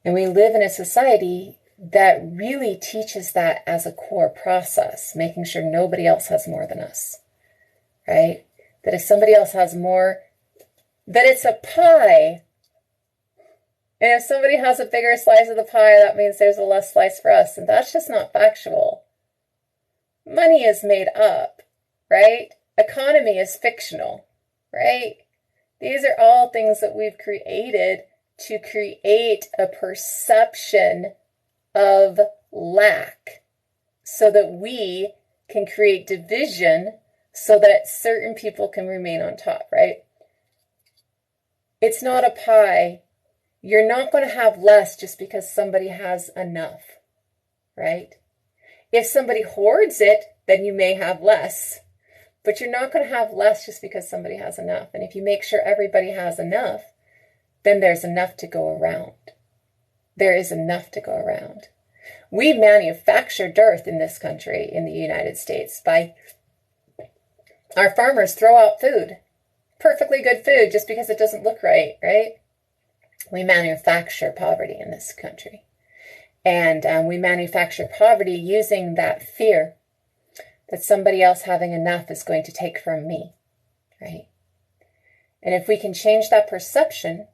And we live in a society that really teaches that as a core process, making sure nobody else has more than us, right? That if somebody else has more, that it's a pie. And if somebody has a bigger slice of the pie, that means there's a less slice for us. And that's just not factual. Money is made up, right? Economy is fictional, right? These are all things that we've created to create a perception of lack so that we can create division so that certain people can remain on top, right? It's not a pie. You're not going to have less just because somebody has enough, right? If somebody hoards it, then you may have less. But you're not going to have less just because somebody has enough. And if you make sure everybody has enough, then there's enough to go around. There is enough to go around. We manufacture dearth in this country, in the United States, by our farmers throw out food, perfectly good food, just because it doesn't look right, right? We manufacture poverty in this country. And we manufacture poverty using that fear that somebody else having enough is going to take from me, right? And if we can change that perception,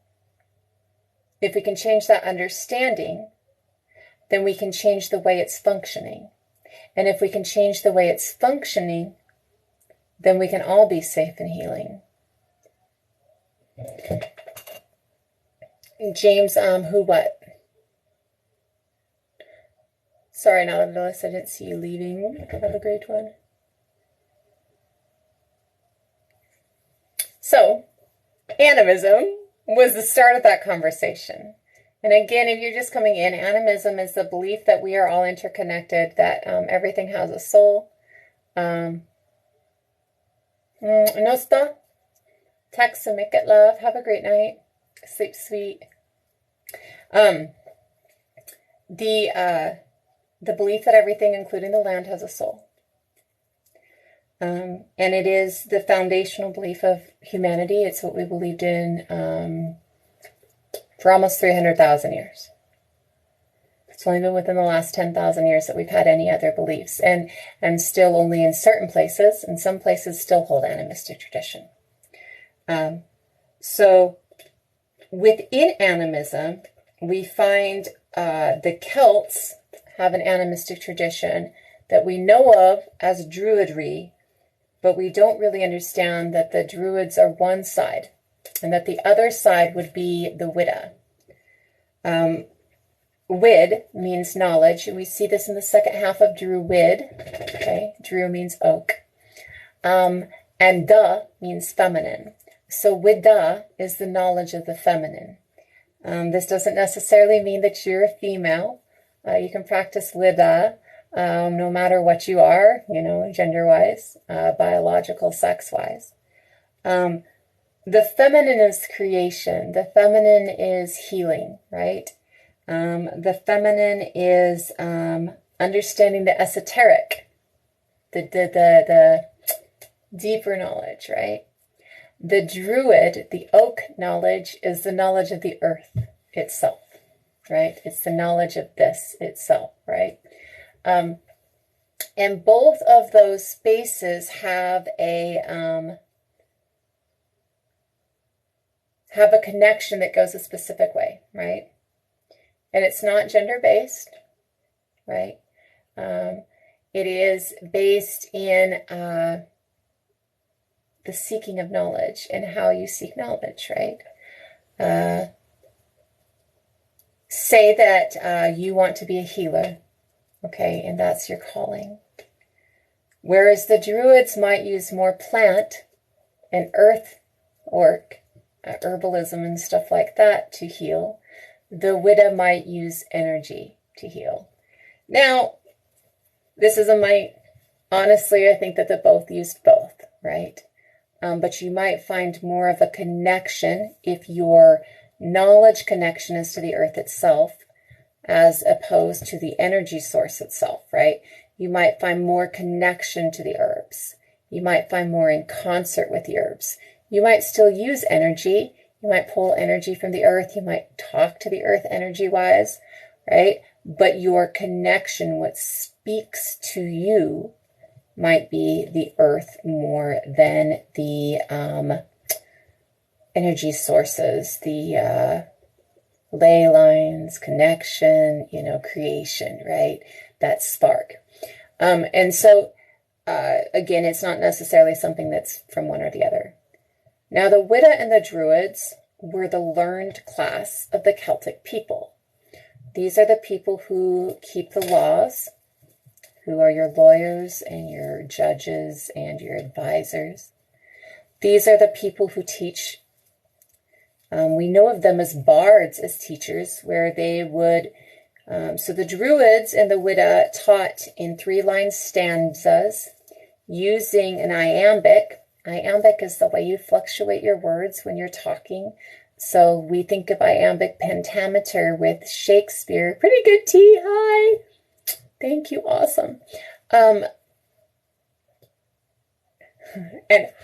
if we can change that understanding, then we can change the way it's functioning. And if we can change the way it's functioning, then we can all be safe and healing. James, who, what? Sorry, not on the list. I didn't see you leaving. Have a great one. So, animism was the start of that conversation. And again, if you're just coming in, animism is the belief that we are all interconnected, that everything has a soul. Nosta, text and make it love. Have a great night. Sleep sweet. The belief that everything, including the land, has a soul. And it is the foundational belief of humanity. It's what we believed in for almost 300,000 years. It's only been within the last 10,000 years that we've had any other beliefs. And still only in certain places, and some places still hold animistic tradition. So within animism, we find the Celts have an animistic tradition that we know of as Druidry, but we don't really understand that the Druids are one side and that the other side would be the Widda. Wid means knowledge, and we see this in the second half of Druid. Okay, Dru means oak. And da means feminine. So Widda is the knowledge of the feminine. This doesn't necessarily mean that you're a female. You can practice Widda no matter what you are, gender-wise, biological, sex-wise. The feminine is creation. The feminine is healing, right? The feminine is understanding the esoteric, the deeper knowledge, right? The Druid, the oak knowledge, is the knowledge of the earth itself, right? It's the knowledge of this itself, right? And both of those spaces have a connection that goes a specific way, right? And it's not gender-based, right? It is based in the seeking of knowledge and how you seek knowledge, right? Say that you want to be a healer, okay, and that's your calling. Whereas the Druids might use more plant and earth work, herbalism and stuff like that to heal, the Widda might use energy to heal. Now, this is honestly, I think that they both used both, right? But you might find more of a connection if your knowledge connection is to the earth itself as opposed to the energy source itself, right? You might find more connection to the herbs. You might find more in concert with the herbs. You might still use energy. You might pull energy from the earth. You might talk to the earth energy-wise, right? But your connection, what speaks to you, might be the earth more than the energy sources, the ley lines, connection, creation, right? That spark. And so, again, it's not necessarily something that's from one or the other. Now, the Widda and the Druids were the learned class of the Celtic people. These are the people who keep the laws, who are your lawyers and your judges and your advisors. These are the people who teach. We know of them as bards, as teachers, where they would, so the Druids and the Widda taught in 3-line stanzas using an iambic. Iambic is the way you fluctuate your words when you're talking. So we think of iambic pentameter with Shakespeare. Pretty good, T. Hi. Thank you. Awesome. And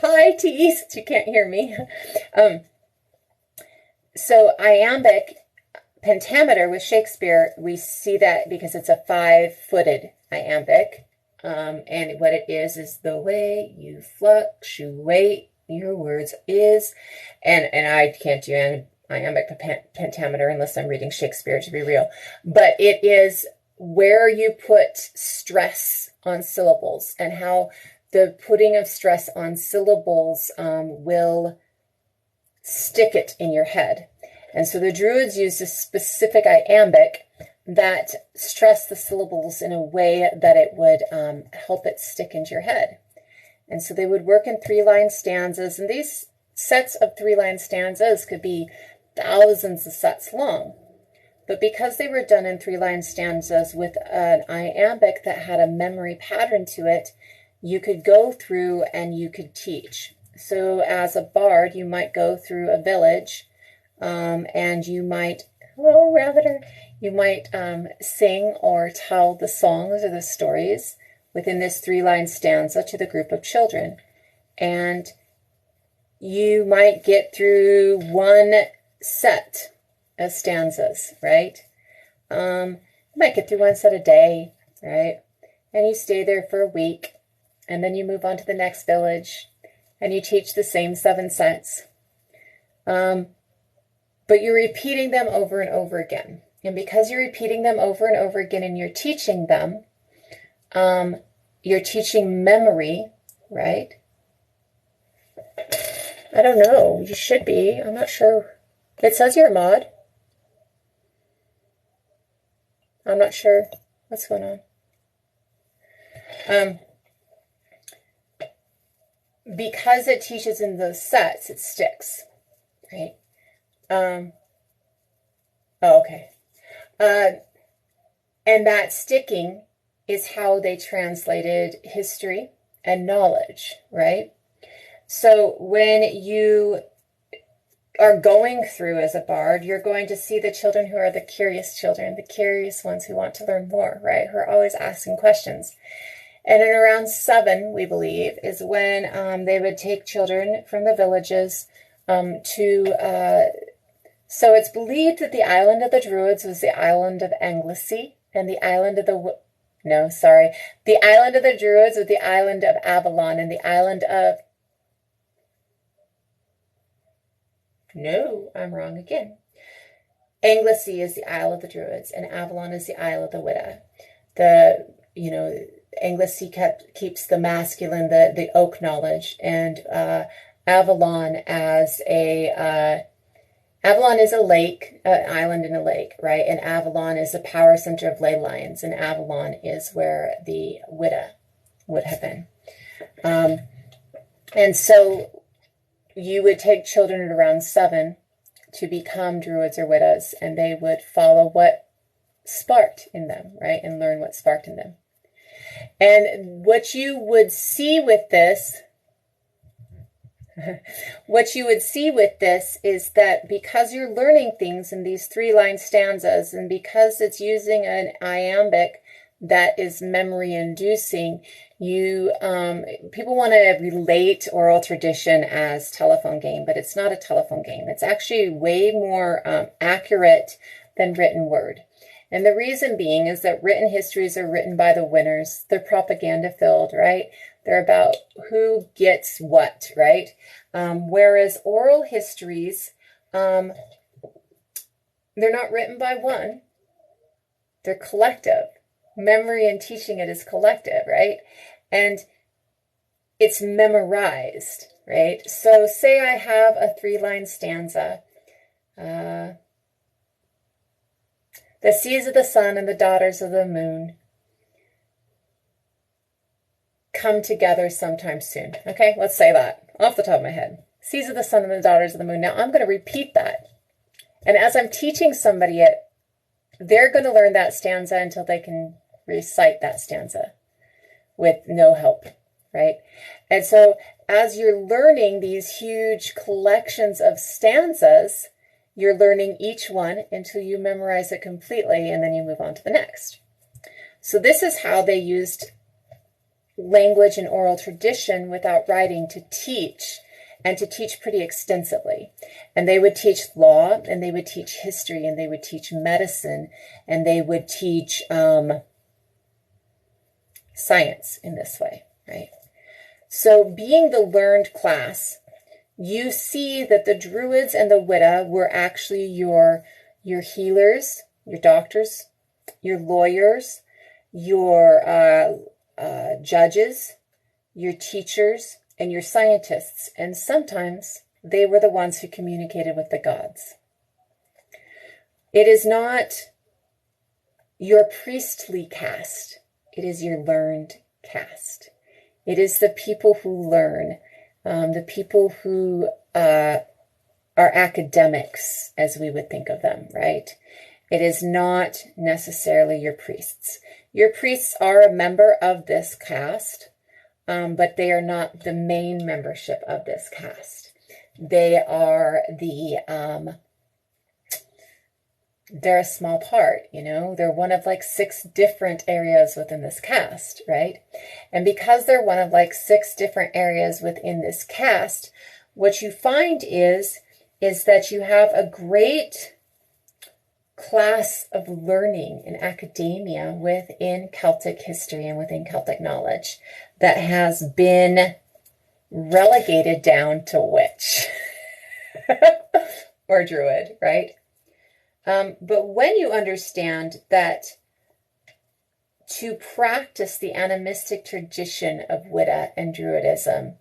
hi, T, since you can't hear me. So iambic pentameter with Shakespeare, we see that because it's a 5-footed iambic. And what it is the way you fluctuate your words is, and I can't do iambic pentameter unless I'm reading Shakespeare, to be real, but it is where you put stress on syllables and how the putting of stress on syllables will stick it in your head. And so the Druids used a specific iambic that stressed the syllables in a way that it would help it stick into your head. And so they would work in 3-line stanzas, and these sets of 3-line stanzas could be thousands of sets long. But because they were done in 3-line stanzas with an iambic that had a memory pattern to it, you could go through and you could teach. So as a bard, you might go through a village, and you might, hello, Rabbiter, you might sing or tell the songs or the stories within this 3-line stanza to the group of children. And you might get through one set of stanzas, right? You might get through one set a day, right? And you stay there for a week, and then you move on to the next village, and you teach the same 7 sets. But you're repeating them over and over again. And because you're repeating them over and over again and you're teaching them, you're teaching memory, right? I don't know. You should be. I'm not sure. It says you're a mod. I'm not sure what's going on. Because it teaches in those sets, it sticks, right? Oh, okay. And that sticking is how they translated history and knowledge, right? So when you are going through as a bard, you're going to see the children who are the curious children, the curious ones who want to learn more, right? Who are always asking questions. And in around 7, we believe, is when they would take children from the villages so it's believed that the island of the Druids was the island of Anglesey, and the island of the island of the Druids was the island of Avalon, and the island of, no, I'm wrong again. Anglesey is the Isle of the Druids, and Avalon is the Isle of the Widda. The you know, Anglesey keeps the masculine, the oak knowledge, and Avalon as Avalon is a lake, an island in a lake, right? And Avalon is the power center of ley lines, and Avalon is where the Widda would have been. And so you would take children at around 7 to become druids or Widdas, and they would follow what sparked in them, right? And learn what sparked in them. And what you would see with this, is that because you're learning things in these 3-line stanzas, and because it's using an iambic that is memory inducing, people want to relate oral tradition as telephone game, but it's not a telephone game. It's actually way more accurate than written word. And the reason being is that written histories are written by the winners. They're propaganda filled, right? They're about who gets what, right? Whereas oral histories, they're not written by one. They're collective. Memory and teaching it is collective, right? And it's memorized, right? So say I have a 3-line stanza. The seeds of the sun and the daughters of the moon come together sometime soon. Okay, let's say that off the top of my head. Seeds of the sun and the daughters of the moon. Now I'm going to repeat that. And as I'm teaching somebody it, they're going to learn that stanza until they can recite that stanza with no help, right? And so as you're learning these huge collections of stanzas, you're learning each one until you memorize it completely, and then you move on to the next. So this is how they used language and oral tradition without writing to teach, and to teach pretty extensively. And they would teach law, and they would teach history, and they would teach medicine, and they would teach science in this way, right? So being the learned class, you see that the Druids and the Widda were actually your healers, your doctors, your lawyers, your judges, your teachers, and your scientists. And sometimes they were the ones who communicated with the gods. It is not your priestly caste. It is your learned caste. It is the people who learn, the people who are academics, as we would think of them, right? It is not necessarily your priests. Your priests are a member of this caste, but they are not the main membership of this caste. They are they're a small part, you know, they're one of like 6 different areas within this caste, right? And because they're one of like 6 different areas within this caste, what you find is that you have a great class of learning in academia within Celtic history and within Celtic knowledge that has been relegated down to witch or druid, right? But when you understand that to practice the animistic tradition of Widda and Druidism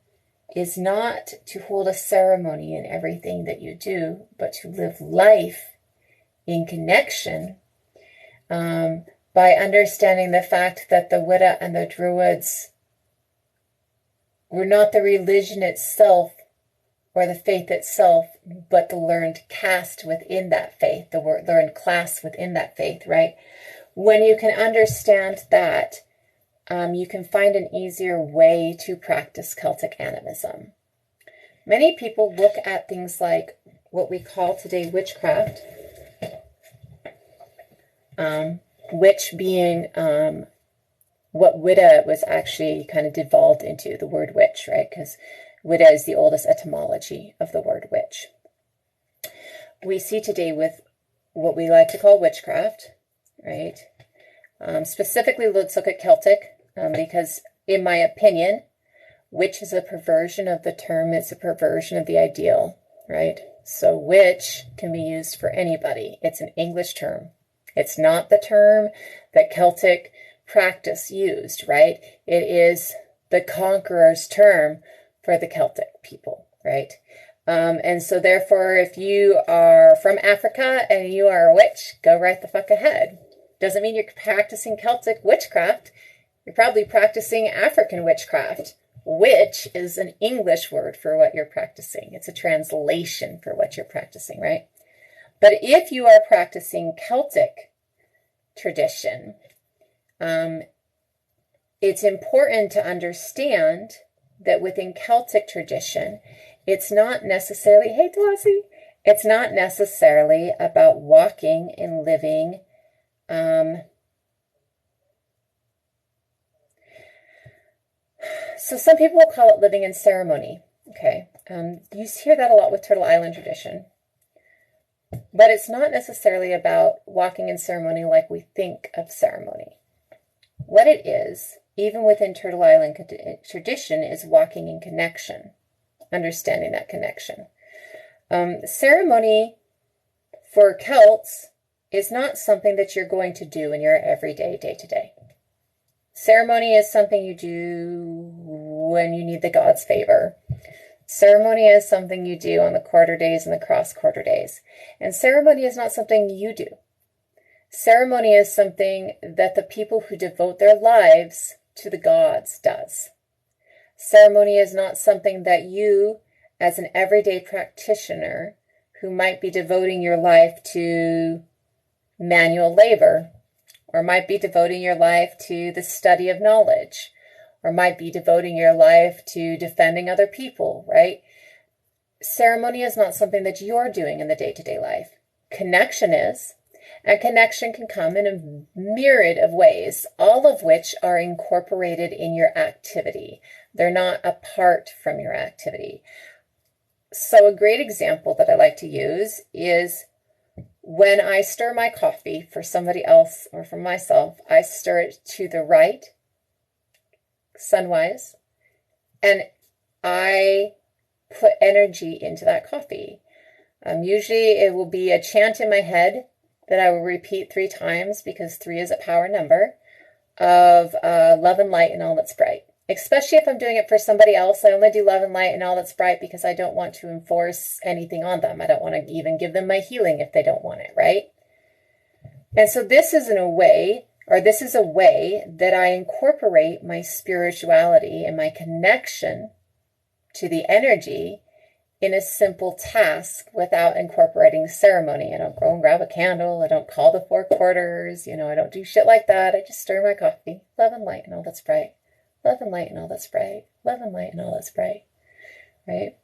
is not to hold a ceremony in everything that you do, but to live life in connection, by understanding the fact that the Widda and the Druids were not the religion itself or the faith itself, but the learned caste within that faith, the learned class within that faith, right? When you can understand that, you can find an easier way to practice Celtic animism. Many people look at things like what we call today witchcraft, witch being what Widda was actually kind of devolved into, the word witch, right? Because Widda is the oldest etymology of the word witch. We see today with what we like to call witchcraft, right? Specifically, let's look at Celtic, because in my opinion, witch is a perversion of the term. It's a perversion of the ideal, right? So witch can be used for anybody. It's an English term. It's not the term that Celtic practice used, right? It is the conqueror's term for the Celtic people, right? And so therefore, if you are from Africa and you are a witch, go right the fuck ahead. Doesn't mean you're practicing Celtic witchcraft. You're probably practicing African witchcraft. Witch is an English word for what you're practicing. It's a translation for what you're practicing, right? But if you are practicing Celtic tradition, it's important to understand that within Celtic tradition, it's not necessarily, hey Delossie, it's not necessarily about walking and living so some people will call it living in ceremony, okay? You hear that a lot with Turtle Island tradition. But it's not necessarily about walking in ceremony like we think of ceremony. What it is, even within Turtle Island tradition, is walking in connection, understanding that connection. Ceremony for Celts is not something that you're going to do in your everyday, day-to-day. Ceremony is something you do when you need the god's favor. Ceremony is something you do on the quarter days and the cross quarter days. And ceremony is not something you do. Ceremony is something that the people who devote their lives to the gods does. Ceremony is not something that you, as an everyday practitioner, who might be devoting your life to manual labor, or might be devoting your life to the study of knowledge, or might be devoting your life to defending other people, right? Ceremony is not something that you're doing in the day-to-day life. Connection is, and connection can come in a myriad of ways, all of which are incorporated in your activity. They're not apart from your activity. So a great example that I like to use is when I stir my coffee for somebody else or for myself, I stir it to the right, sunwise, and I put energy into that coffee. Usually it will be a chant in my head that I will repeat 3 times, because 3 is a power number, of love and light and all that's bright. Especially if I'm doing it for somebody else, I only do love and light and all that's bright because I don't want to enforce anything on them. I don't want to even give them my healing if they don't want it, right? And so this is a way that I incorporate my spirituality and my connection to the energy in a simple task without incorporating ceremony. I don't go and grab a candle. I don't call the 4 quarters. I don't do shit like that. I just stir my coffee. Love and light and all that's bright. Love and light and all that's bright. Love and light and all that's bright. Right?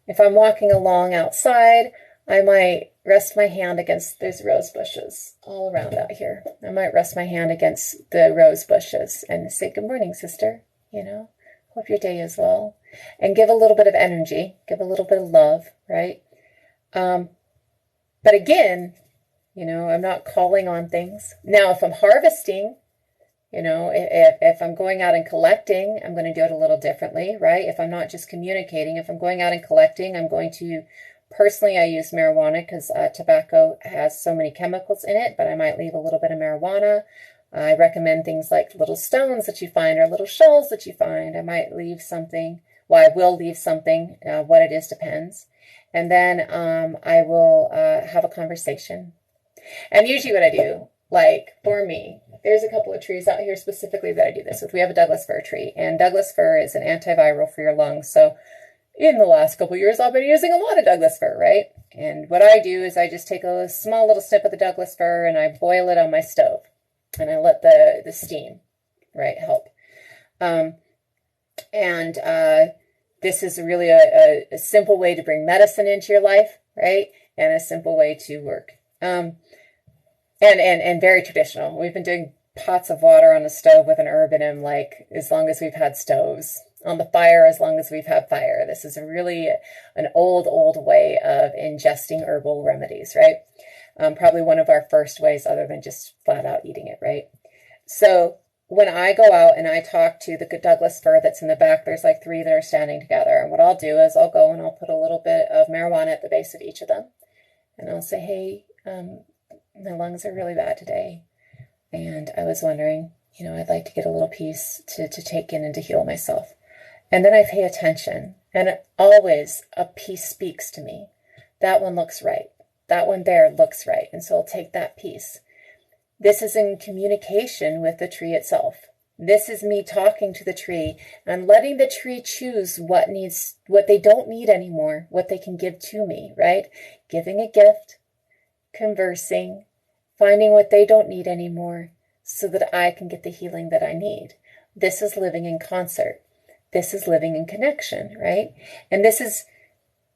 If I'm walking along outside, I might rest my hand against, there's rose bushes all around out here. I might rest my hand against the rose bushes and say, good morning, sister. Hope your day is well. And give a little bit of energy, give a little bit of love, right? But again, I'm not calling on things. Now, if I'm harvesting, if I'm going out and collecting, I'm going to do it a little differently, right? If I'm not just communicating, if I'm going out and collecting, I'm going to, personally, I use marijuana because tobacco has so many chemicals in it, but I might leave a little bit of marijuana. I recommend things like little stones that you find or little shells that you find. I might leave something. Well, I will leave something. What it is depends. And then I will have a conversation. And usually what I do, like for me, there's a couple of trees out here specifically that I do this with. We have a Douglas fir tree, and Douglas fir is an antiviral for your lungs. So in the last couple of years, I've been using a lot of Douglas fir, right? And what I do is I just take a small little snip of the Douglas fir and I boil it on my stove. And I let the steam, right, help. This is really a simple way to bring medicine into your life, right? And a simple way to work. And very traditional. We've been doing pots of water on the stove with an herb in them, like as long as we've had stoves. On the fire, as long as we've had fire. This is really an old way of ingesting herbal remedies, right? Probably one of our first ways other than just flat out eating it, right? So when I go out and I talk to the Douglas fir that's in the back, there's like 3 that are standing together. And what I'll do is I'll go and I'll put a little bit of marijuana at the base of each of them. And I'll say, hey, my lungs are really bad today. And I was wondering You know, I'd like to get a little piece to take in and to heal myself. And then I pay attention, and always a piece speaks to me. That one looks right. That one there looks right. And so I'll take that piece. This is in communication with the tree itself. This is me talking to the tree and letting the tree choose what they don't need anymore, what they can give to me, right? Giving a gift, conversing, finding what they don't need anymore so that I can get the healing that I need. This is living in concert. This is living in connection, right? And this is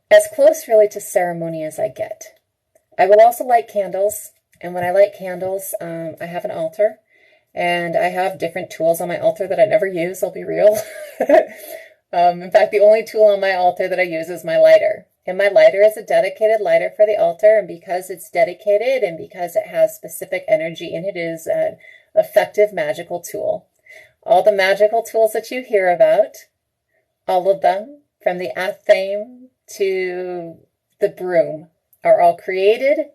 as close really to ceremony as I get. I will also light candles. And when I light candles, I have an altar. And I have different tools on my altar that I never use, I'll be real. In fact, the only tool on my altar that I use is my lighter. And my lighter is a dedicated lighter for the altar. And because it's dedicated and because it has specific energy in it, is an effective magical tool. All the magical tools that you hear about, all of them, from the athame to the broom, are all created.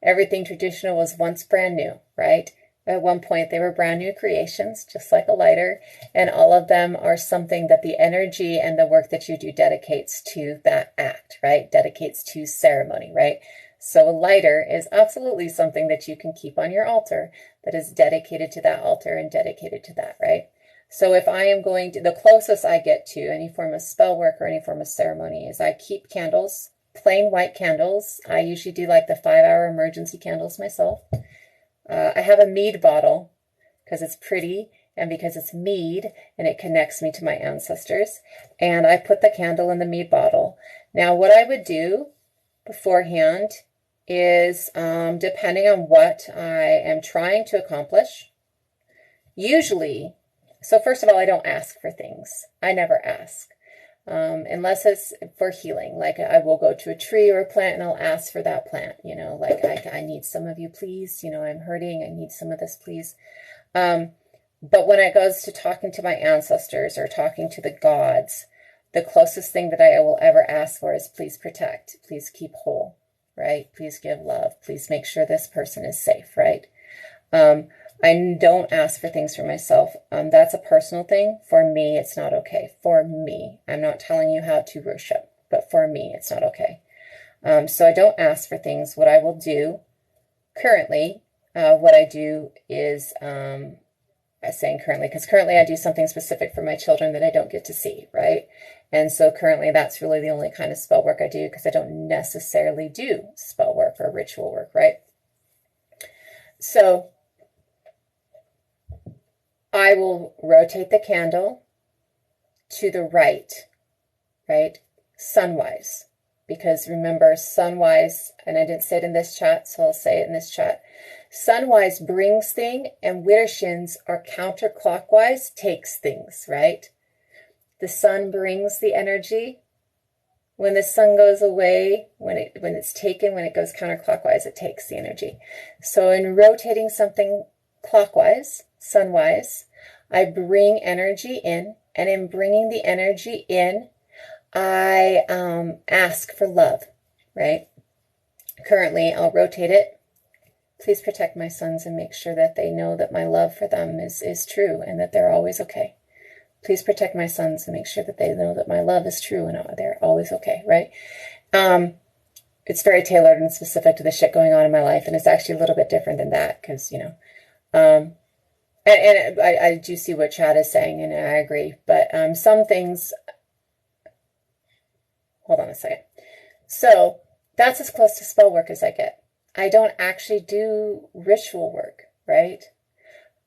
Everything traditional was once brand new, right? At one point, they were brand new creations, just like a lighter, and all of them are something that the energy and the work that you do dedicates to that act, right? Dedicates to ceremony, right? So a lighter is absolutely something that you can keep on your altar that is dedicated to that altar and dedicated to that, right? So if I am going to, the closest I get to any form of spell work or any form of ceremony is I keep candles, plain white candles. I usually do like the 5-hour emergency candles myself. I have a mead bottle because it's pretty and because it's mead and it connects me to my ancestors. And I put the candle in the mead bottle. Now, what I would do beforehand is, depending on what I am trying to accomplish, usually, so first of all, I don't ask for things. I never ask. Unless it's for healing, like I will go to a tree or a plant and I'll ask for that plant, you know, like I need some of you, please, you know, I'm hurting, I need some of this, please. But when it goes to talking to my ancestors or talking to the gods, the closest thing that I will ever ask for is please protect, please keep whole, right? Please give love, please make sure this person is safe, right? I don't ask for things for myself. That's a personal thing. For me, it's not okay. For me, I'm not telling you how to worship, but for me, it's not okay. So I don't ask for things. What I will do currently, what I do is, I'm saying currently, because currently I do something specific for my children that I don't get to see, right? And so currently that's really the only kind of spell work I do because I don't necessarily do spell work or ritual work, right? So I will rotate the candle to the right, right? Sunwise. Because remember, sunwise, and I didn't say it in this chat, so I'll say it in this chat. Sunwise brings things, and Widdershins are counterclockwise, takes things, right? The sun brings the energy. When the sun goes away, when it's taken, when it goes counterclockwise, it takes the energy. So in rotating something clockwise, sunwise, I bring energy in, and in bringing the energy in, I ask for love, right? Currently, I'll rotate it. Please protect my sons and make sure that they know that my love for them is true and that they're always okay. Please protect my sons and make sure that they know that my love is true and they're always okay, right? It's very tailored and specific to the shit going on in my life, and it's actually a little bit different than that because, you know, and I do see what Chad is saying, and I agree, but some things, hold on a second. So that's as close to spell work as I get. I don't actually do ritual work, right?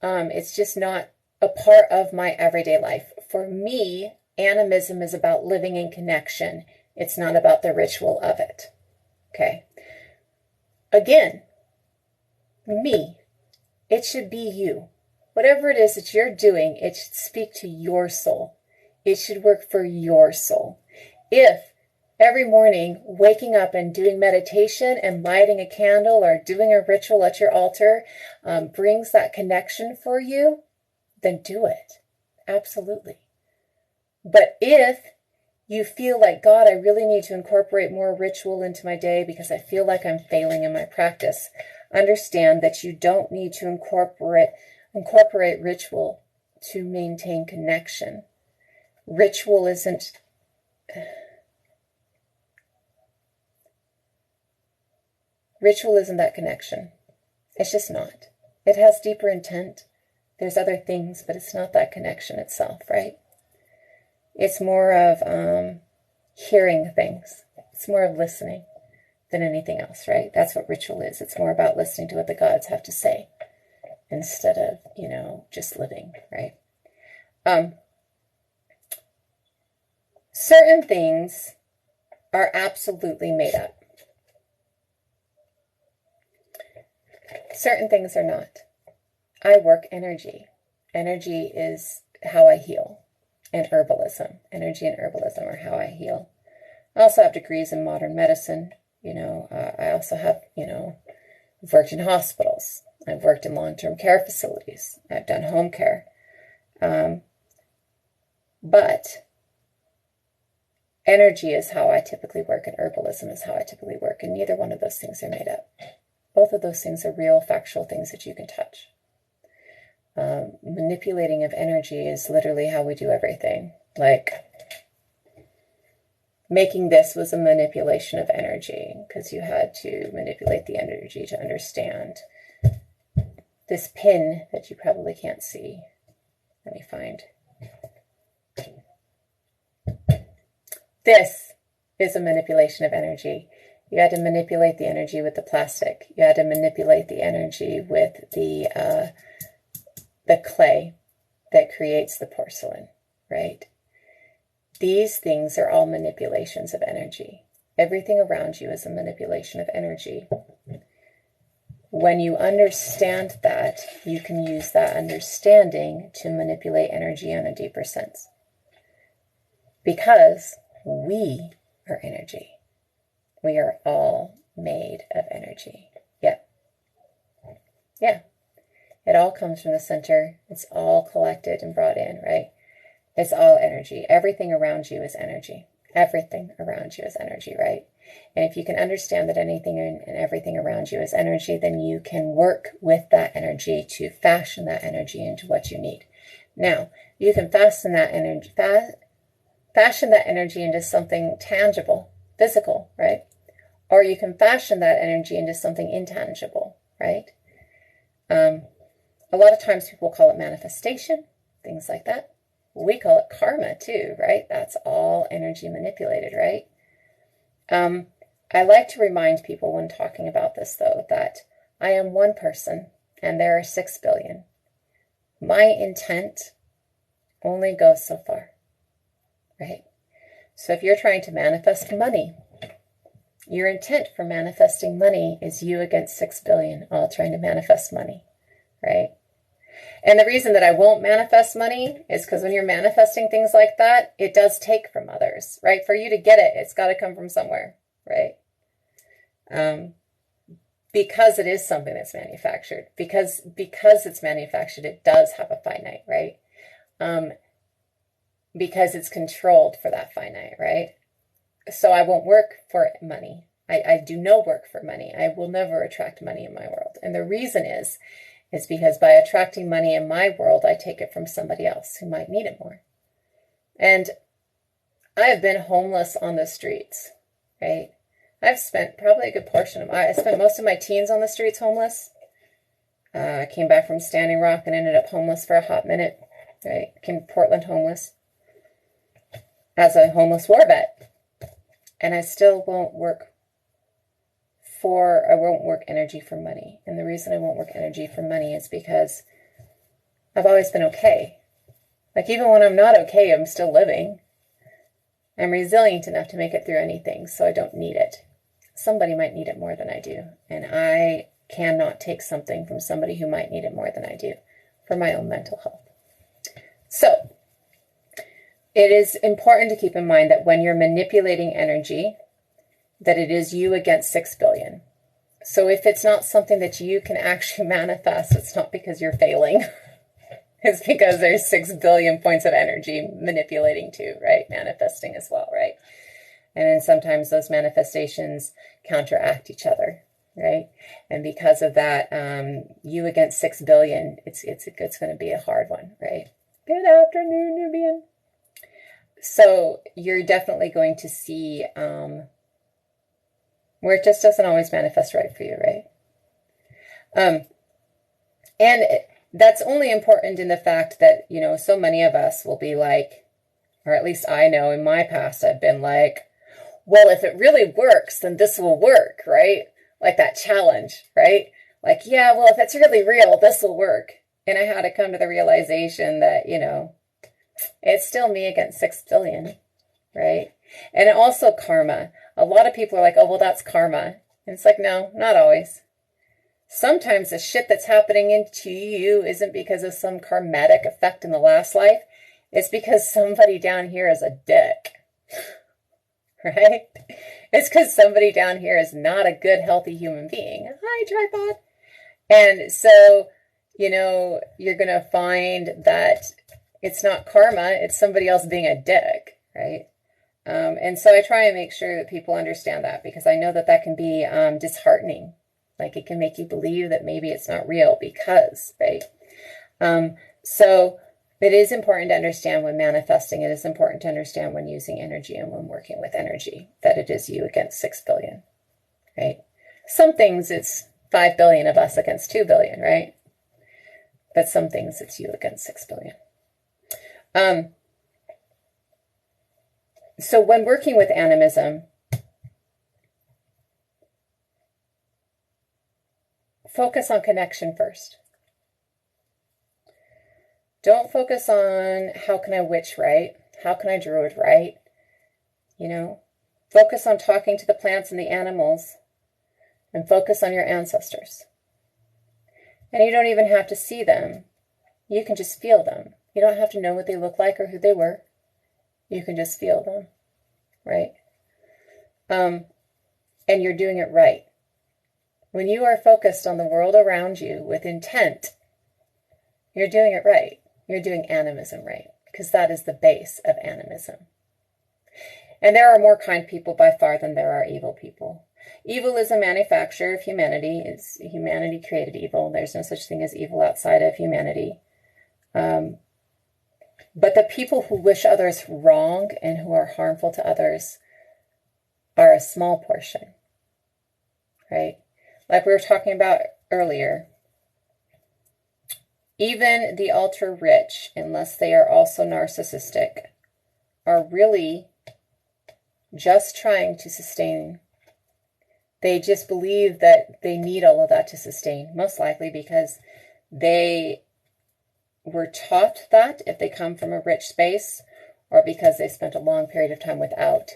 It's just not a part of my everyday life. For me, animism is about living in connection. It's not about the ritual of it. Okay. Again, me. It should be you. Whatever it is that you're doing, it should speak to your soul. It should work for your soul. If every morning waking up and doing meditation and lighting a candle or doing a ritual at your altar brings that connection for you, then do it. Absolutely. But if you feel like, God, I really need to incorporate more ritual into my day because I feel like I'm failing in my practice, understand that you don't need to incorporate incorporate ritual to maintain connection. Ritual isn't that connection. It's just not. It has deeper intent. There's other things, but it's not that connection itself, right? It's more of hearing things. It's more of listening than anything else, right? That's what ritual is. It's more about listening to what the gods have to say instead of, just living, right? Certain things are absolutely made up. Certain things are not. I work energy. Energy is how I heal. And herbalism. Energy and herbalism are how I heal. I also have degrees in modern medicine. I also have, I've worked in hospitals. I've worked in long-term care facilities. I've done home care. But energy is how I typically work and herbalism is how I typically work. And neither one of those things are made up. Both of those things are real, factual things that you can touch. Manipulating of energy is literally how we do everything. Like, making this was a manipulation of energy because you had to manipulate the energy to understand this pin that you probably can't see. Let me find. This is a manipulation of energy. You had to manipulate the energy with the plastic. You had to manipulate the energy with the clay that creates the porcelain, right? These things are all manipulations of energy. Everything around you is a manipulation of energy. When you understand that, you can use that understanding to manipulate energy on a deeper sense. Because we are energy. We are all made of energy. Yep. Yeah. It all comes from the center. It's all collected and brought in, right? It's all energy. Everything around you is energy. Everything around you is energy, right? And if you can understand that anything and everything around you is energy, then you can work with that energy to fashion that energy into what you need. Now, you can fashion that energy into something tangible, physical, right? Or you can fashion that energy into something intangible, right? A lot of times people call it manifestation, things like that. We call it karma too, right? That's all energy manipulated, right? I like to remind people when talking about this, though, that I am one person and there are 6 billion. My intent only goes so far, right? So if you're trying to manifest money, your intent for manifesting money is you against 6 billion, all trying to manifest money, right? And the reason that I won't manifest money is because when you're manifesting things like that, it does take from others, right? For you to get it, it's got to come from somewhere, right? Because it is something that's manufactured. Because it's manufactured, it does have a finite, right? Because it's controlled for that finite, right? So I won't work for money. I do no work for money. I will never attract money in my world. And the reason is because by attracting money in my world, I take it from somebody else who might need it more. And I have been homeless on the streets, right? I've spent probably a good portion of I spent most of my teens on the streets homeless. I came back from Standing Rock and ended up homeless for a hot minute, right? Came to Portland homeless as a homeless war vet. And I still won't work energy for money. And the reason I won't work energy for money is because I've always been okay. Like, even when I'm not okay, I'm still living. I'm resilient enough to make it through anything, so I don't need it. Somebody might need it more than I do. And I cannot take something from somebody who might need it more than I do for my own mental health. So, it is important to keep in mind that when you're manipulating energy, that it is you against 6 billion. So if it's not something that you can actually manifest, it's not because you're failing. It's because there's 6 billion points of energy manipulating too, right? Manifesting as well, right? And then sometimes those manifestations counteract each other. right? And because of that, you against 6 billion, it's going to be a hard one, right? Good afternoon, Nubian. So you're definitely going to see where it just doesn't always manifest right for you, right? And that's only important in the fact that, you know, so many of us will be like, or at least I know in my past, I've been like, well, if it really works, then this will work, right? Like that challenge, right? Like, yeah, well, if it's really real, this will work. And I had to come to the realization that, you know, it's still me against 6 billion, right? And also karma. A lot of people are like, oh, well, that's karma. And it's like, no, not always. Sometimes the shit that's happening into you isn't because of some karmatic effect in the last life. It's because somebody down here is a dick, right? It's because somebody down here is not a good, healthy human being. Hi, tripod. And so, you know, you're going to find that it's not karma, it's somebody else being a dick, right? And so I try and make sure that people understand that, because I know that that can be disheartening. Like it can make you believe that maybe it's not real because, right? So it is important to understand when manifesting. It is important to understand when using energy and when working with energy, that it is you against 6 billion, right? Some things it's 5 billion of us against 2 billion, right? But some things it's you against 6 billion. So when working with animism, focus on connection first. Don't focus on how can I witch right? How can I druid right? You know, focus on talking to the plants and the animals, and focus on your ancestors. And you don't even have to see them. You can just feel them. You don't have to know what they look like or who they were. You can just feel them, right? And you're doing it right. When you are focused on the world around you with intent, you're doing it right. You're doing animism right, because that is the base of animism. And there are more kind people by far than there are evil people. Evil is a manufacture of humanity. It's humanity created evil. There's no such thing as evil outside of humanity. But the people who wish others wrong and who are harmful to others are a small portion, right? Like we were talking about earlier, even the ultra rich, unless they are also narcissistic, are really just trying to sustain. They just believe that they need all of that to sustain, most likely because they were taught that if they come from a rich space, or because they spent a long period of time without.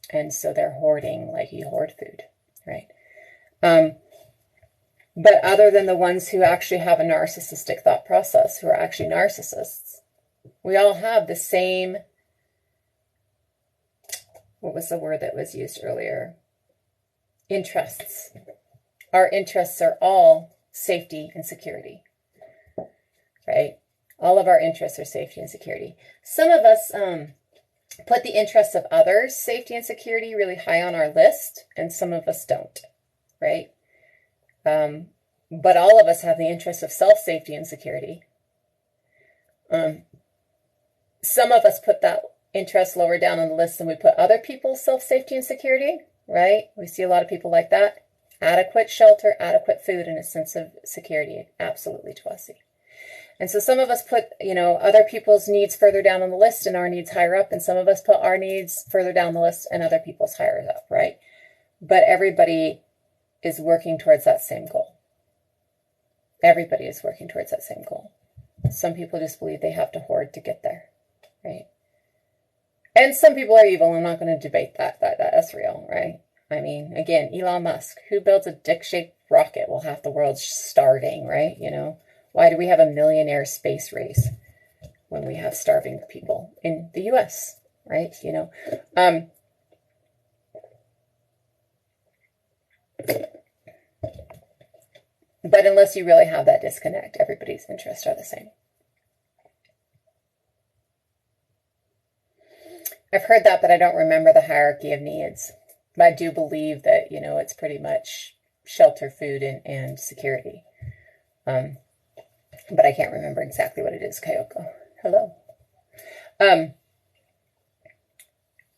And so they're hoarding like you hoard food, right? But other than the ones who actually have a narcissistic thought process, who are actually narcissists, we all have the same, what was the word that was used earlier? Interests. Our interests are all safety and security, right? All of our interests are safety and security. Some of us put the interests of others, safety and security, really high on our list, and some of us don't, right? But all of us have the interests of self-safety and security. Some of us put that interest lower down on the list than we put other people's self-safety and security, right? We see a lot of people like that. Adequate shelter, adequate food, and a sense of security. Absolutely Twassi. And so some of us put, you know, other people's needs further down on the list and our needs higher up. And some of us put our needs further down the list and other people's higher up, right? But everybody is working towards that same goal. Everybody is working towards that same goal. Some people just believe they have to hoard to get there, right? And some people are evil. I'm not going to debate that. That's real, right? I mean, again, Elon Musk, who builds a dick-shaped rocket while half the world's starving, right? You know, why do we have a millionaire space race when we have starving people in the U.S., right? You know, but unless you really have that disconnect, everybody's interests are the same. I've heard that, but I don't remember the hierarchy of needs. But I do believe that, you know, it's pretty much shelter, food, and security. But I can't remember exactly what it is. Kyoko, hello.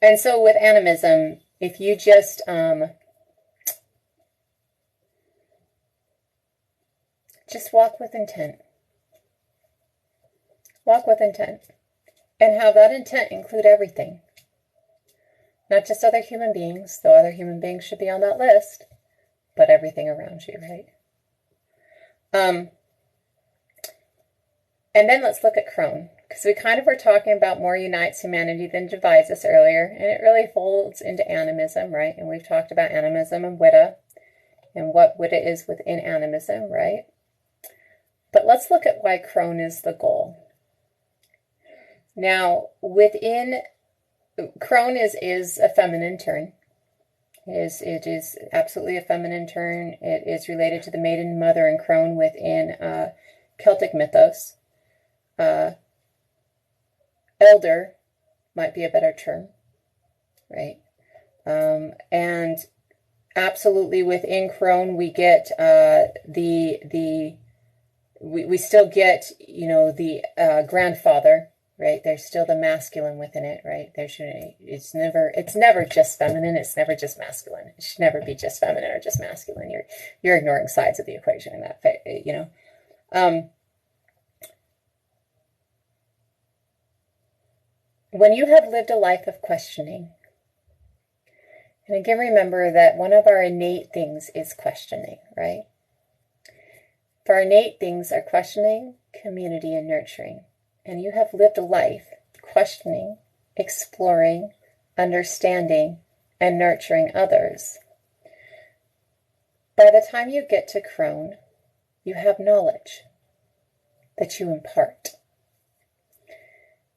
And so with animism, if you just walk with intent. Walk with intent. And have that intent include everything. Not just other human beings, though other human beings should be on that list, but everything around you, right? And then let's look at Crone, because we kind of were talking about more unites humanity than divides us earlier, and it really folds into animism, right? And we've talked about animism and Widda, and what Widda is within animism, right? But let's look at why Crone is the goal. Now, within Crone is a feminine turn. It is absolutely a feminine turn. It is related to the maiden mother and Crone within Celtic mythos. Elder might be a better term, right? And absolutely within Crone we get we still get, you know, the grandfather, right? There's still the masculine within it, right? It's never just feminine. It's never just masculine. It should never be just feminine or just masculine. You're ignoring sides of the equation in that, you know. When you have lived a life of questioning, and again, remember that one of our innate things is questioning, right? For our innate things are questioning, community, and nurturing. And you have lived a life questioning, exploring, understanding, and nurturing others. By the time you get to Crone, you have knowledge that you impart.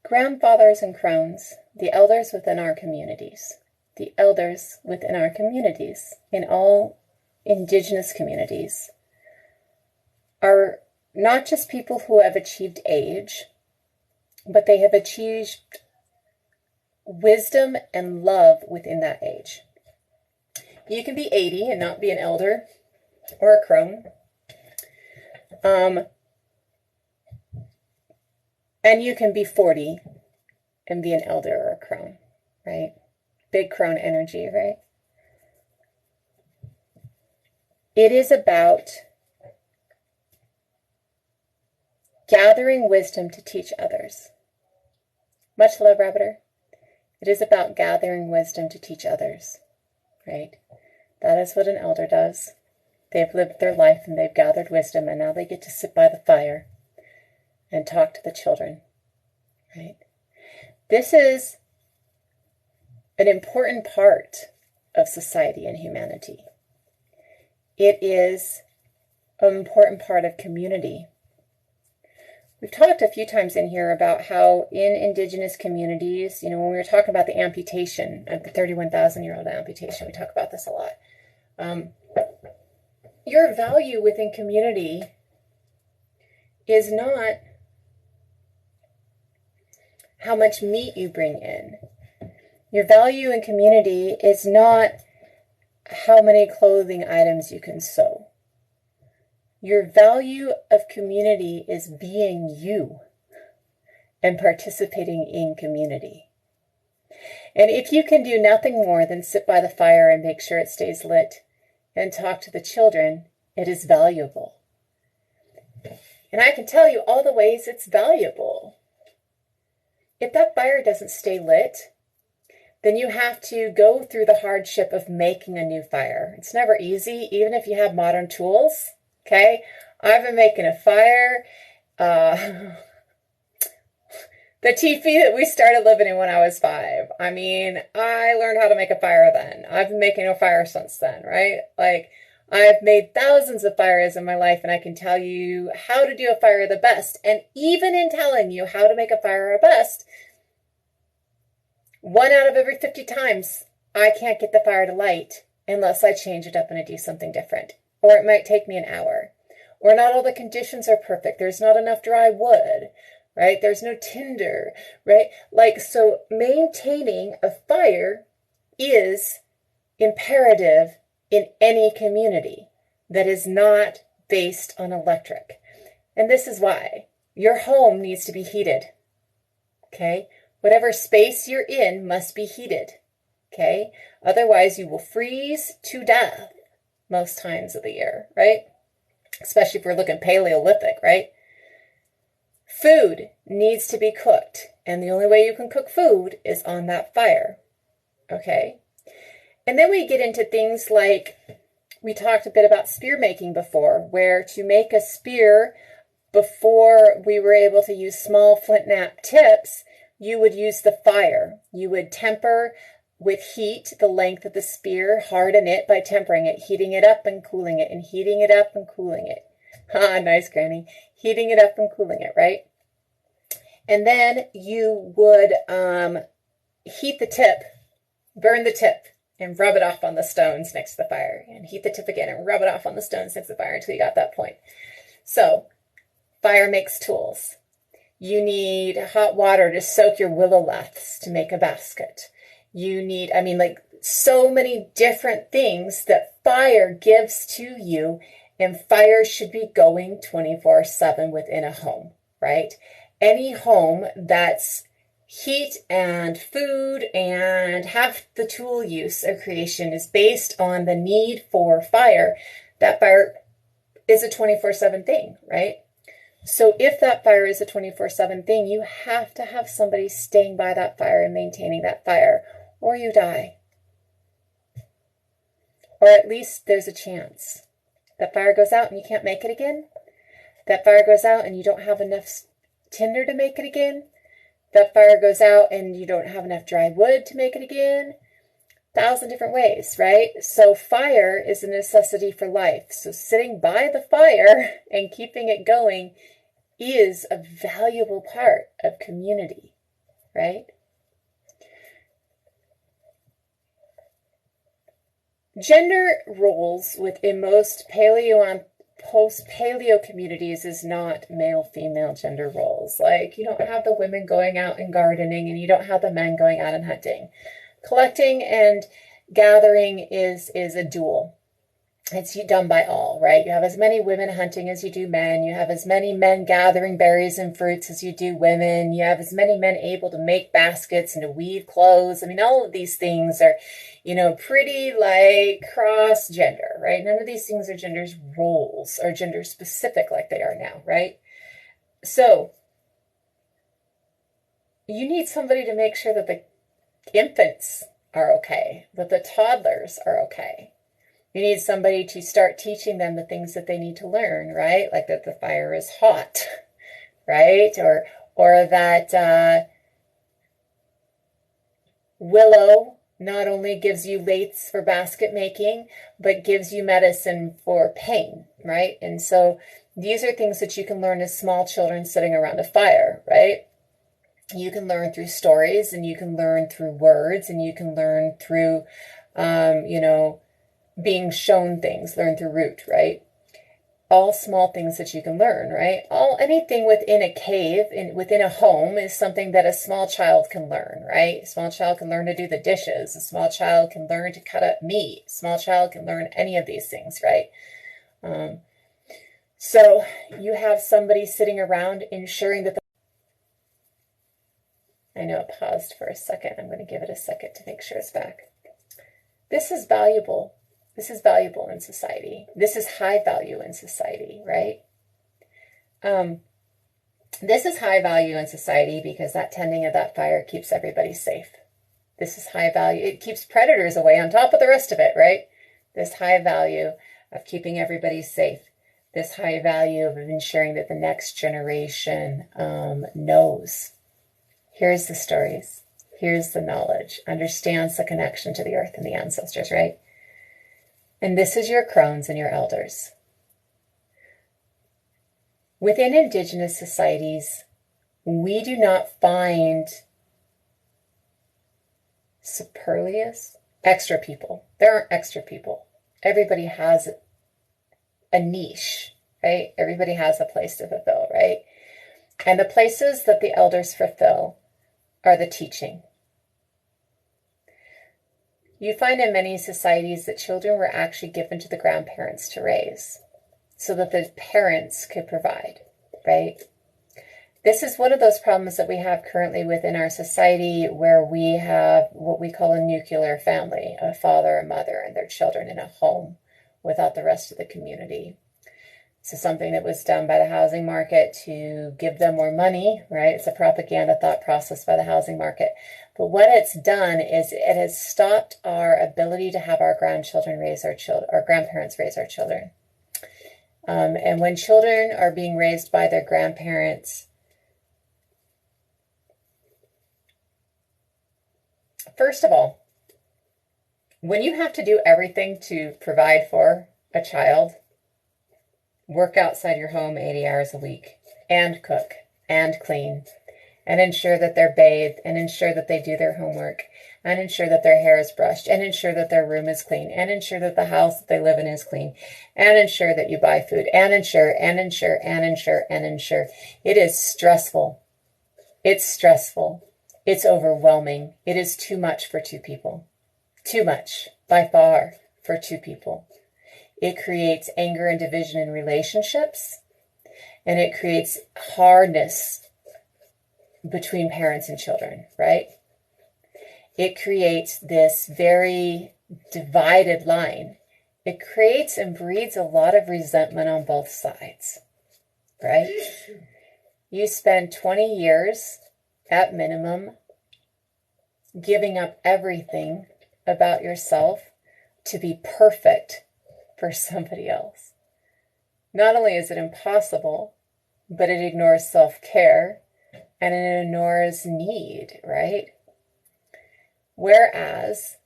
Grandfathers and Crones, the elders within our communities, in all Indigenous communities, are not just people who have achieved age, but they have achieved wisdom and love within that age. You can be 80 and not be an elder or a crone. And you can be 40 and be an elder or a crone, right? Big crone energy, right? It is about gathering wisdom to teach others. Much love, Rabbiter. It is about gathering wisdom to teach others, right? That is what an elder does. They've lived their life and they've gathered wisdom, and now they get to sit by the fire and talk to the children, right? This is an important part of society and humanity. It is an important part of community. We've talked a few times in here about how in Indigenous communities, you know, when we were talking about the amputation, the 31,000-year-old amputation, we talk about this a lot. Your value within community is not how much meat you bring in. Your value in community is not how many clothing items you can sew. Your value of community is being you and participating in community. And if you can do nothing more than sit by the fire and make sure it stays lit and talk to the children, it is valuable. And I can tell you all the ways it's valuable. If that fire doesn't stay lit, then you have to go through the hardship of making a new fire. It's never easy, even if you have modern tools. Okay, I've been making a fire. The teepee that we started living in when I was 5. I mean, I learned how to make a fire then. I've been making a fire since then, right? Like, I've made thousands of fires in my life, and I can tell you how to do a fire the best. And even in telling you how to make a fire the best, 1 out of every 50 times, I can't get the fire to light unless I change it up and I do something different. Or it might take me an hour. Or not all the conditions are perfect. There's not enough dry wood, right? There's no tinder, right? Like, so maintaining a fire is imperative in any community. that is not based on electric. And this is why. Your home needs to be heated. Okay? Whatever space you're in must be heated. Okay? Otherwise, you will freeze to death most times of the year, right? Especially if we're looking Paleolithic, right? Food needs to be cooked. And the only way you can cook food is on that fire. Okay? And then we get into things like, we talked a bit about spear making before, where to make a spear, before we were able to use small flint knap tips, you would use the fire. You would temper with heat the length of the spear, harden it by tempering it, heating it up and cooling it, and heating it up and cooling it. Ah, nice, Granny. Heating it up and cooling it, right? And then you would heat the tip, burn the tip, and rub it off on the stones next to the fire. And heat the tip again and rub it off on the stones next to the fire until you got that point. So, fire makes tools. You need hot water to soak your willow laths to make a basket. You need, so many different things that fire gives to you, and fire should be going 24/7 within a home, right? Any home that's heat and food and half the tool use or creation is based on the need for fire. That fire is a 24/7 thing, right? So if that fire is a 24/7 thing, you have to have somebody staying by that fire and maintaining that fire, or you die. Or at least there's a chance. That fire goes out and you can't make it again. That fire goes out and you don't have enough tinder to make it again. That fire goes out and you don't have enough dry wood to make it again. 1,000 different ways, right? So fire is a necessity for life. So sitting by the fire and keeping it going is a valuable part of community, right? Gender roles within most paleo and post-paleo communities is not male-female gender roles. Like, you don't have the women going out and gardening, and you don't have the men going out and hunting. Collecting and gathering is a dual. It's done by all, right? You have as many women hunting as you do men. You have as many men gathering berries and fruits as you do women. You have as many men able to make baskets and to weave clothes. All of these things are, pretty like cross-gender, right? None of these things are gender's roles or gender specific like they are now, right? So you need somebody to make sure that the infants are okay, that the toddlers are okay. You need somebody to start teaching them the things that they need to learn, right? Like that the fire is hot, right? Or that willow not only gives you laths for basket making, but gives you medicine for pain, right? And so these are things that you can learn as small children sitting around a fire, right? You can learn through stories, and you can learn through words, and you can learn through, being shown things, learn through root, right? All small things that you can learn, right? Anything within a cave, within a home, is something that a small child can learn, right? A small child can learn to do the dishes. A small child can learn to cut up meat. A small child can learn any of these things, right? So you have somebody sitting around ensuring that I know it paused for a second. I'm going to give it a second to make sure it's back. This is valuable. This is valuable in society. This is high value in society, right? This is high value in society because that tending of that fire keeps everybody safe. This is high value. It keeps predators away on top of the rest of it, right? This high value of keeping everybody safe. This high value of ensuring that the next generation knows. Here's the stories. Here's the knowledge. Understands the connection to the earth and the ancestors, right? And this is your crones and your elders. Within indigenous societies, we do not find superfluous extra people. There aren't extra people. Everybody has a niche, right? Everybody has a place to fulfill, right? And the places that the elders fulfill are the teaching. You find in many societies that children were actually given to the grandparents to raise so that the parents could provide, right? This is one of those problems that we have currently within our society, where we have what we call a nuclear family, a father, a mother, and their children in a home without the rest of the community. So something that was done by the housing market to give them more money, right? It's a propaganda thought process by the housing market. But what it's done is it has stopped our ability to have our grandchildren raise our children, our grandparents raise our children. And when children are being raised by their grandparents, first of all, when you have to do everything to provide for a child, work outside your home 80 hours a week, and cook, and clean, and ensure that they're bathed, and ensure that they do their homework, and ensure that their hair is brushed, and ensure that their room is clean, and ensure that the house that they live in is clean, and ensure that you buy food, and ensure. It is stressful. It's stressful. It's overwhelming. It is too much for two people. Too much, by far, for two people. It creates anger and division in relationships, and it creates hardness between parents and children, right? It creates this very divided line. It creates and breeds a lot of resentment on both sides, right? You spend 20 years at minimum giving up everything about yourself to be perfect for somebody else. Not only is it impossible, but it ignores self-care and it ignores need, right? Whereas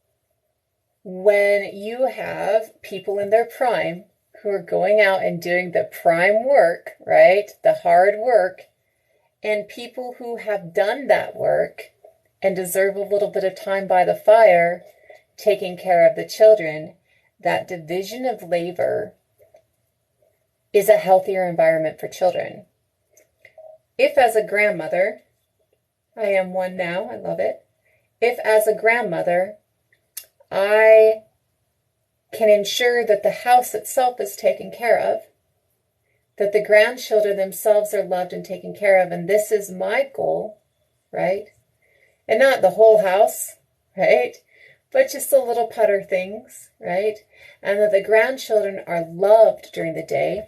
when you have people in their prime who are going out and doing the prime work, right? The hard work, and people who have done that work and deserve a little bit of time by the fire, taking care of the children, that division of labor is a healthier environment for children. If as a grandmother, I am one now, I love it. If as a grandmother, I can ensure that the house itself is taken care of, that the grandchildren themselves are loved and taken care of, and this is my goal, right? And not the whole house, right? But just the little putter things, right? And that the grandchildren are loved during the day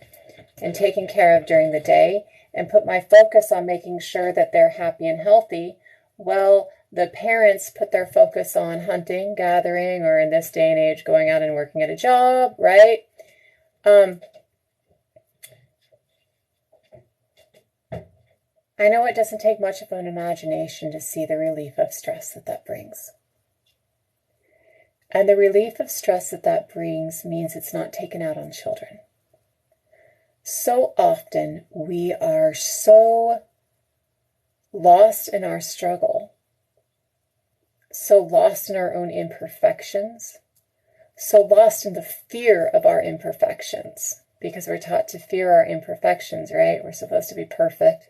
and taken care of during the day, and put my focus on making sure that they're happy and healthy. Well, the parents put their focus on hunting, gathering, or in this day and age, going out and working at a job, right? I know it doesn't take much of an imagination to see the relief of stress that brings. And the relief of stress that brings means it's not taken out on children. So often we are so lost in our struggle, so lost in our own imperfections, so lost in the fear of our imperfections, because we're taught to fear our imperfections, right? We're supposed to be perfect.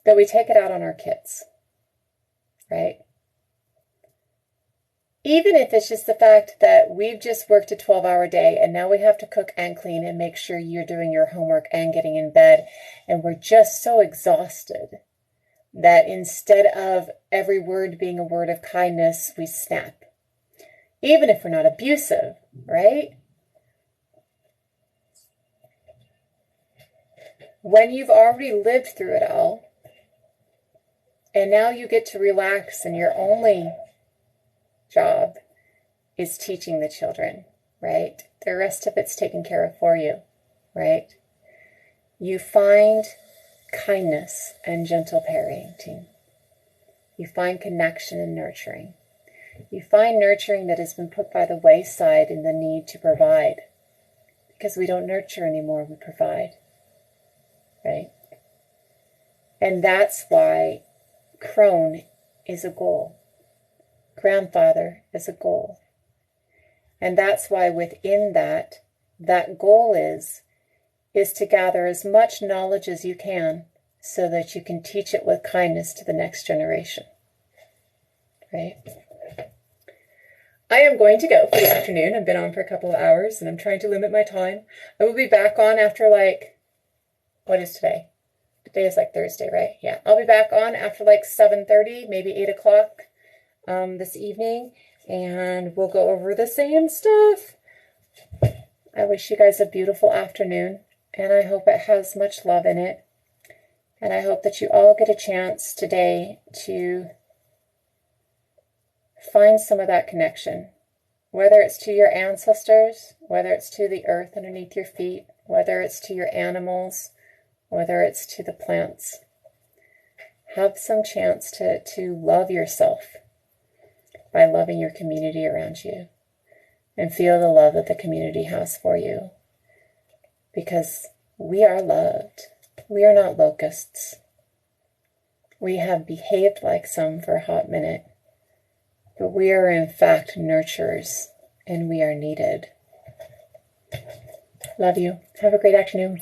That we take it out on our kids, right? Even if it's just the fact that we've just worked a 12-hour day and now we have to cook and clean and make sure you're doing your homework and getting in bed, and we're just so exhausted that instead of every word being a word of kindness, we snap. Even if we're not abusive, right? When you've already lived through it all, and now you get to relax, and your only job is teaching the children, right? The rest of it's taken care of for you, right? You find kindness and gentle parenting. You find connection and nurturing. You find nurturing that has been put by the wayside in the need to provide. Because we don't nurture anymore, we provide, right? And that's why Crone is a goal. Grandfather is a goal. And that's why within that goal is to gather as much knowledge as you can so that you can teach it with kindness to the next generation. Right? I am going to go for the afternoon. I've been on for a couple of hours and I'm trying to limit my time. I will be back on after like, what is today? Today is like Thursday, right? Yeah, I'll be back on after like 7:30, maybe 8 o'clock this evening, and we'll go over the same stuff. I wish you guys a beautiful afternoon, and I hope it has much love in it. And I hope that you all get a chance today to find some of that connection, whether it's to your ancestors, whether it's to the earth underneath your feet, whether it's to your animals, whether it's to the plants. Have some chance to love yourself by loving your community around you, and feel the love that the community has for you, because we are loved. We are not locusts. We have behaved like some for a hot minute, but we are in fact nurturers, and we are needed. Love you. Have a great afternoon.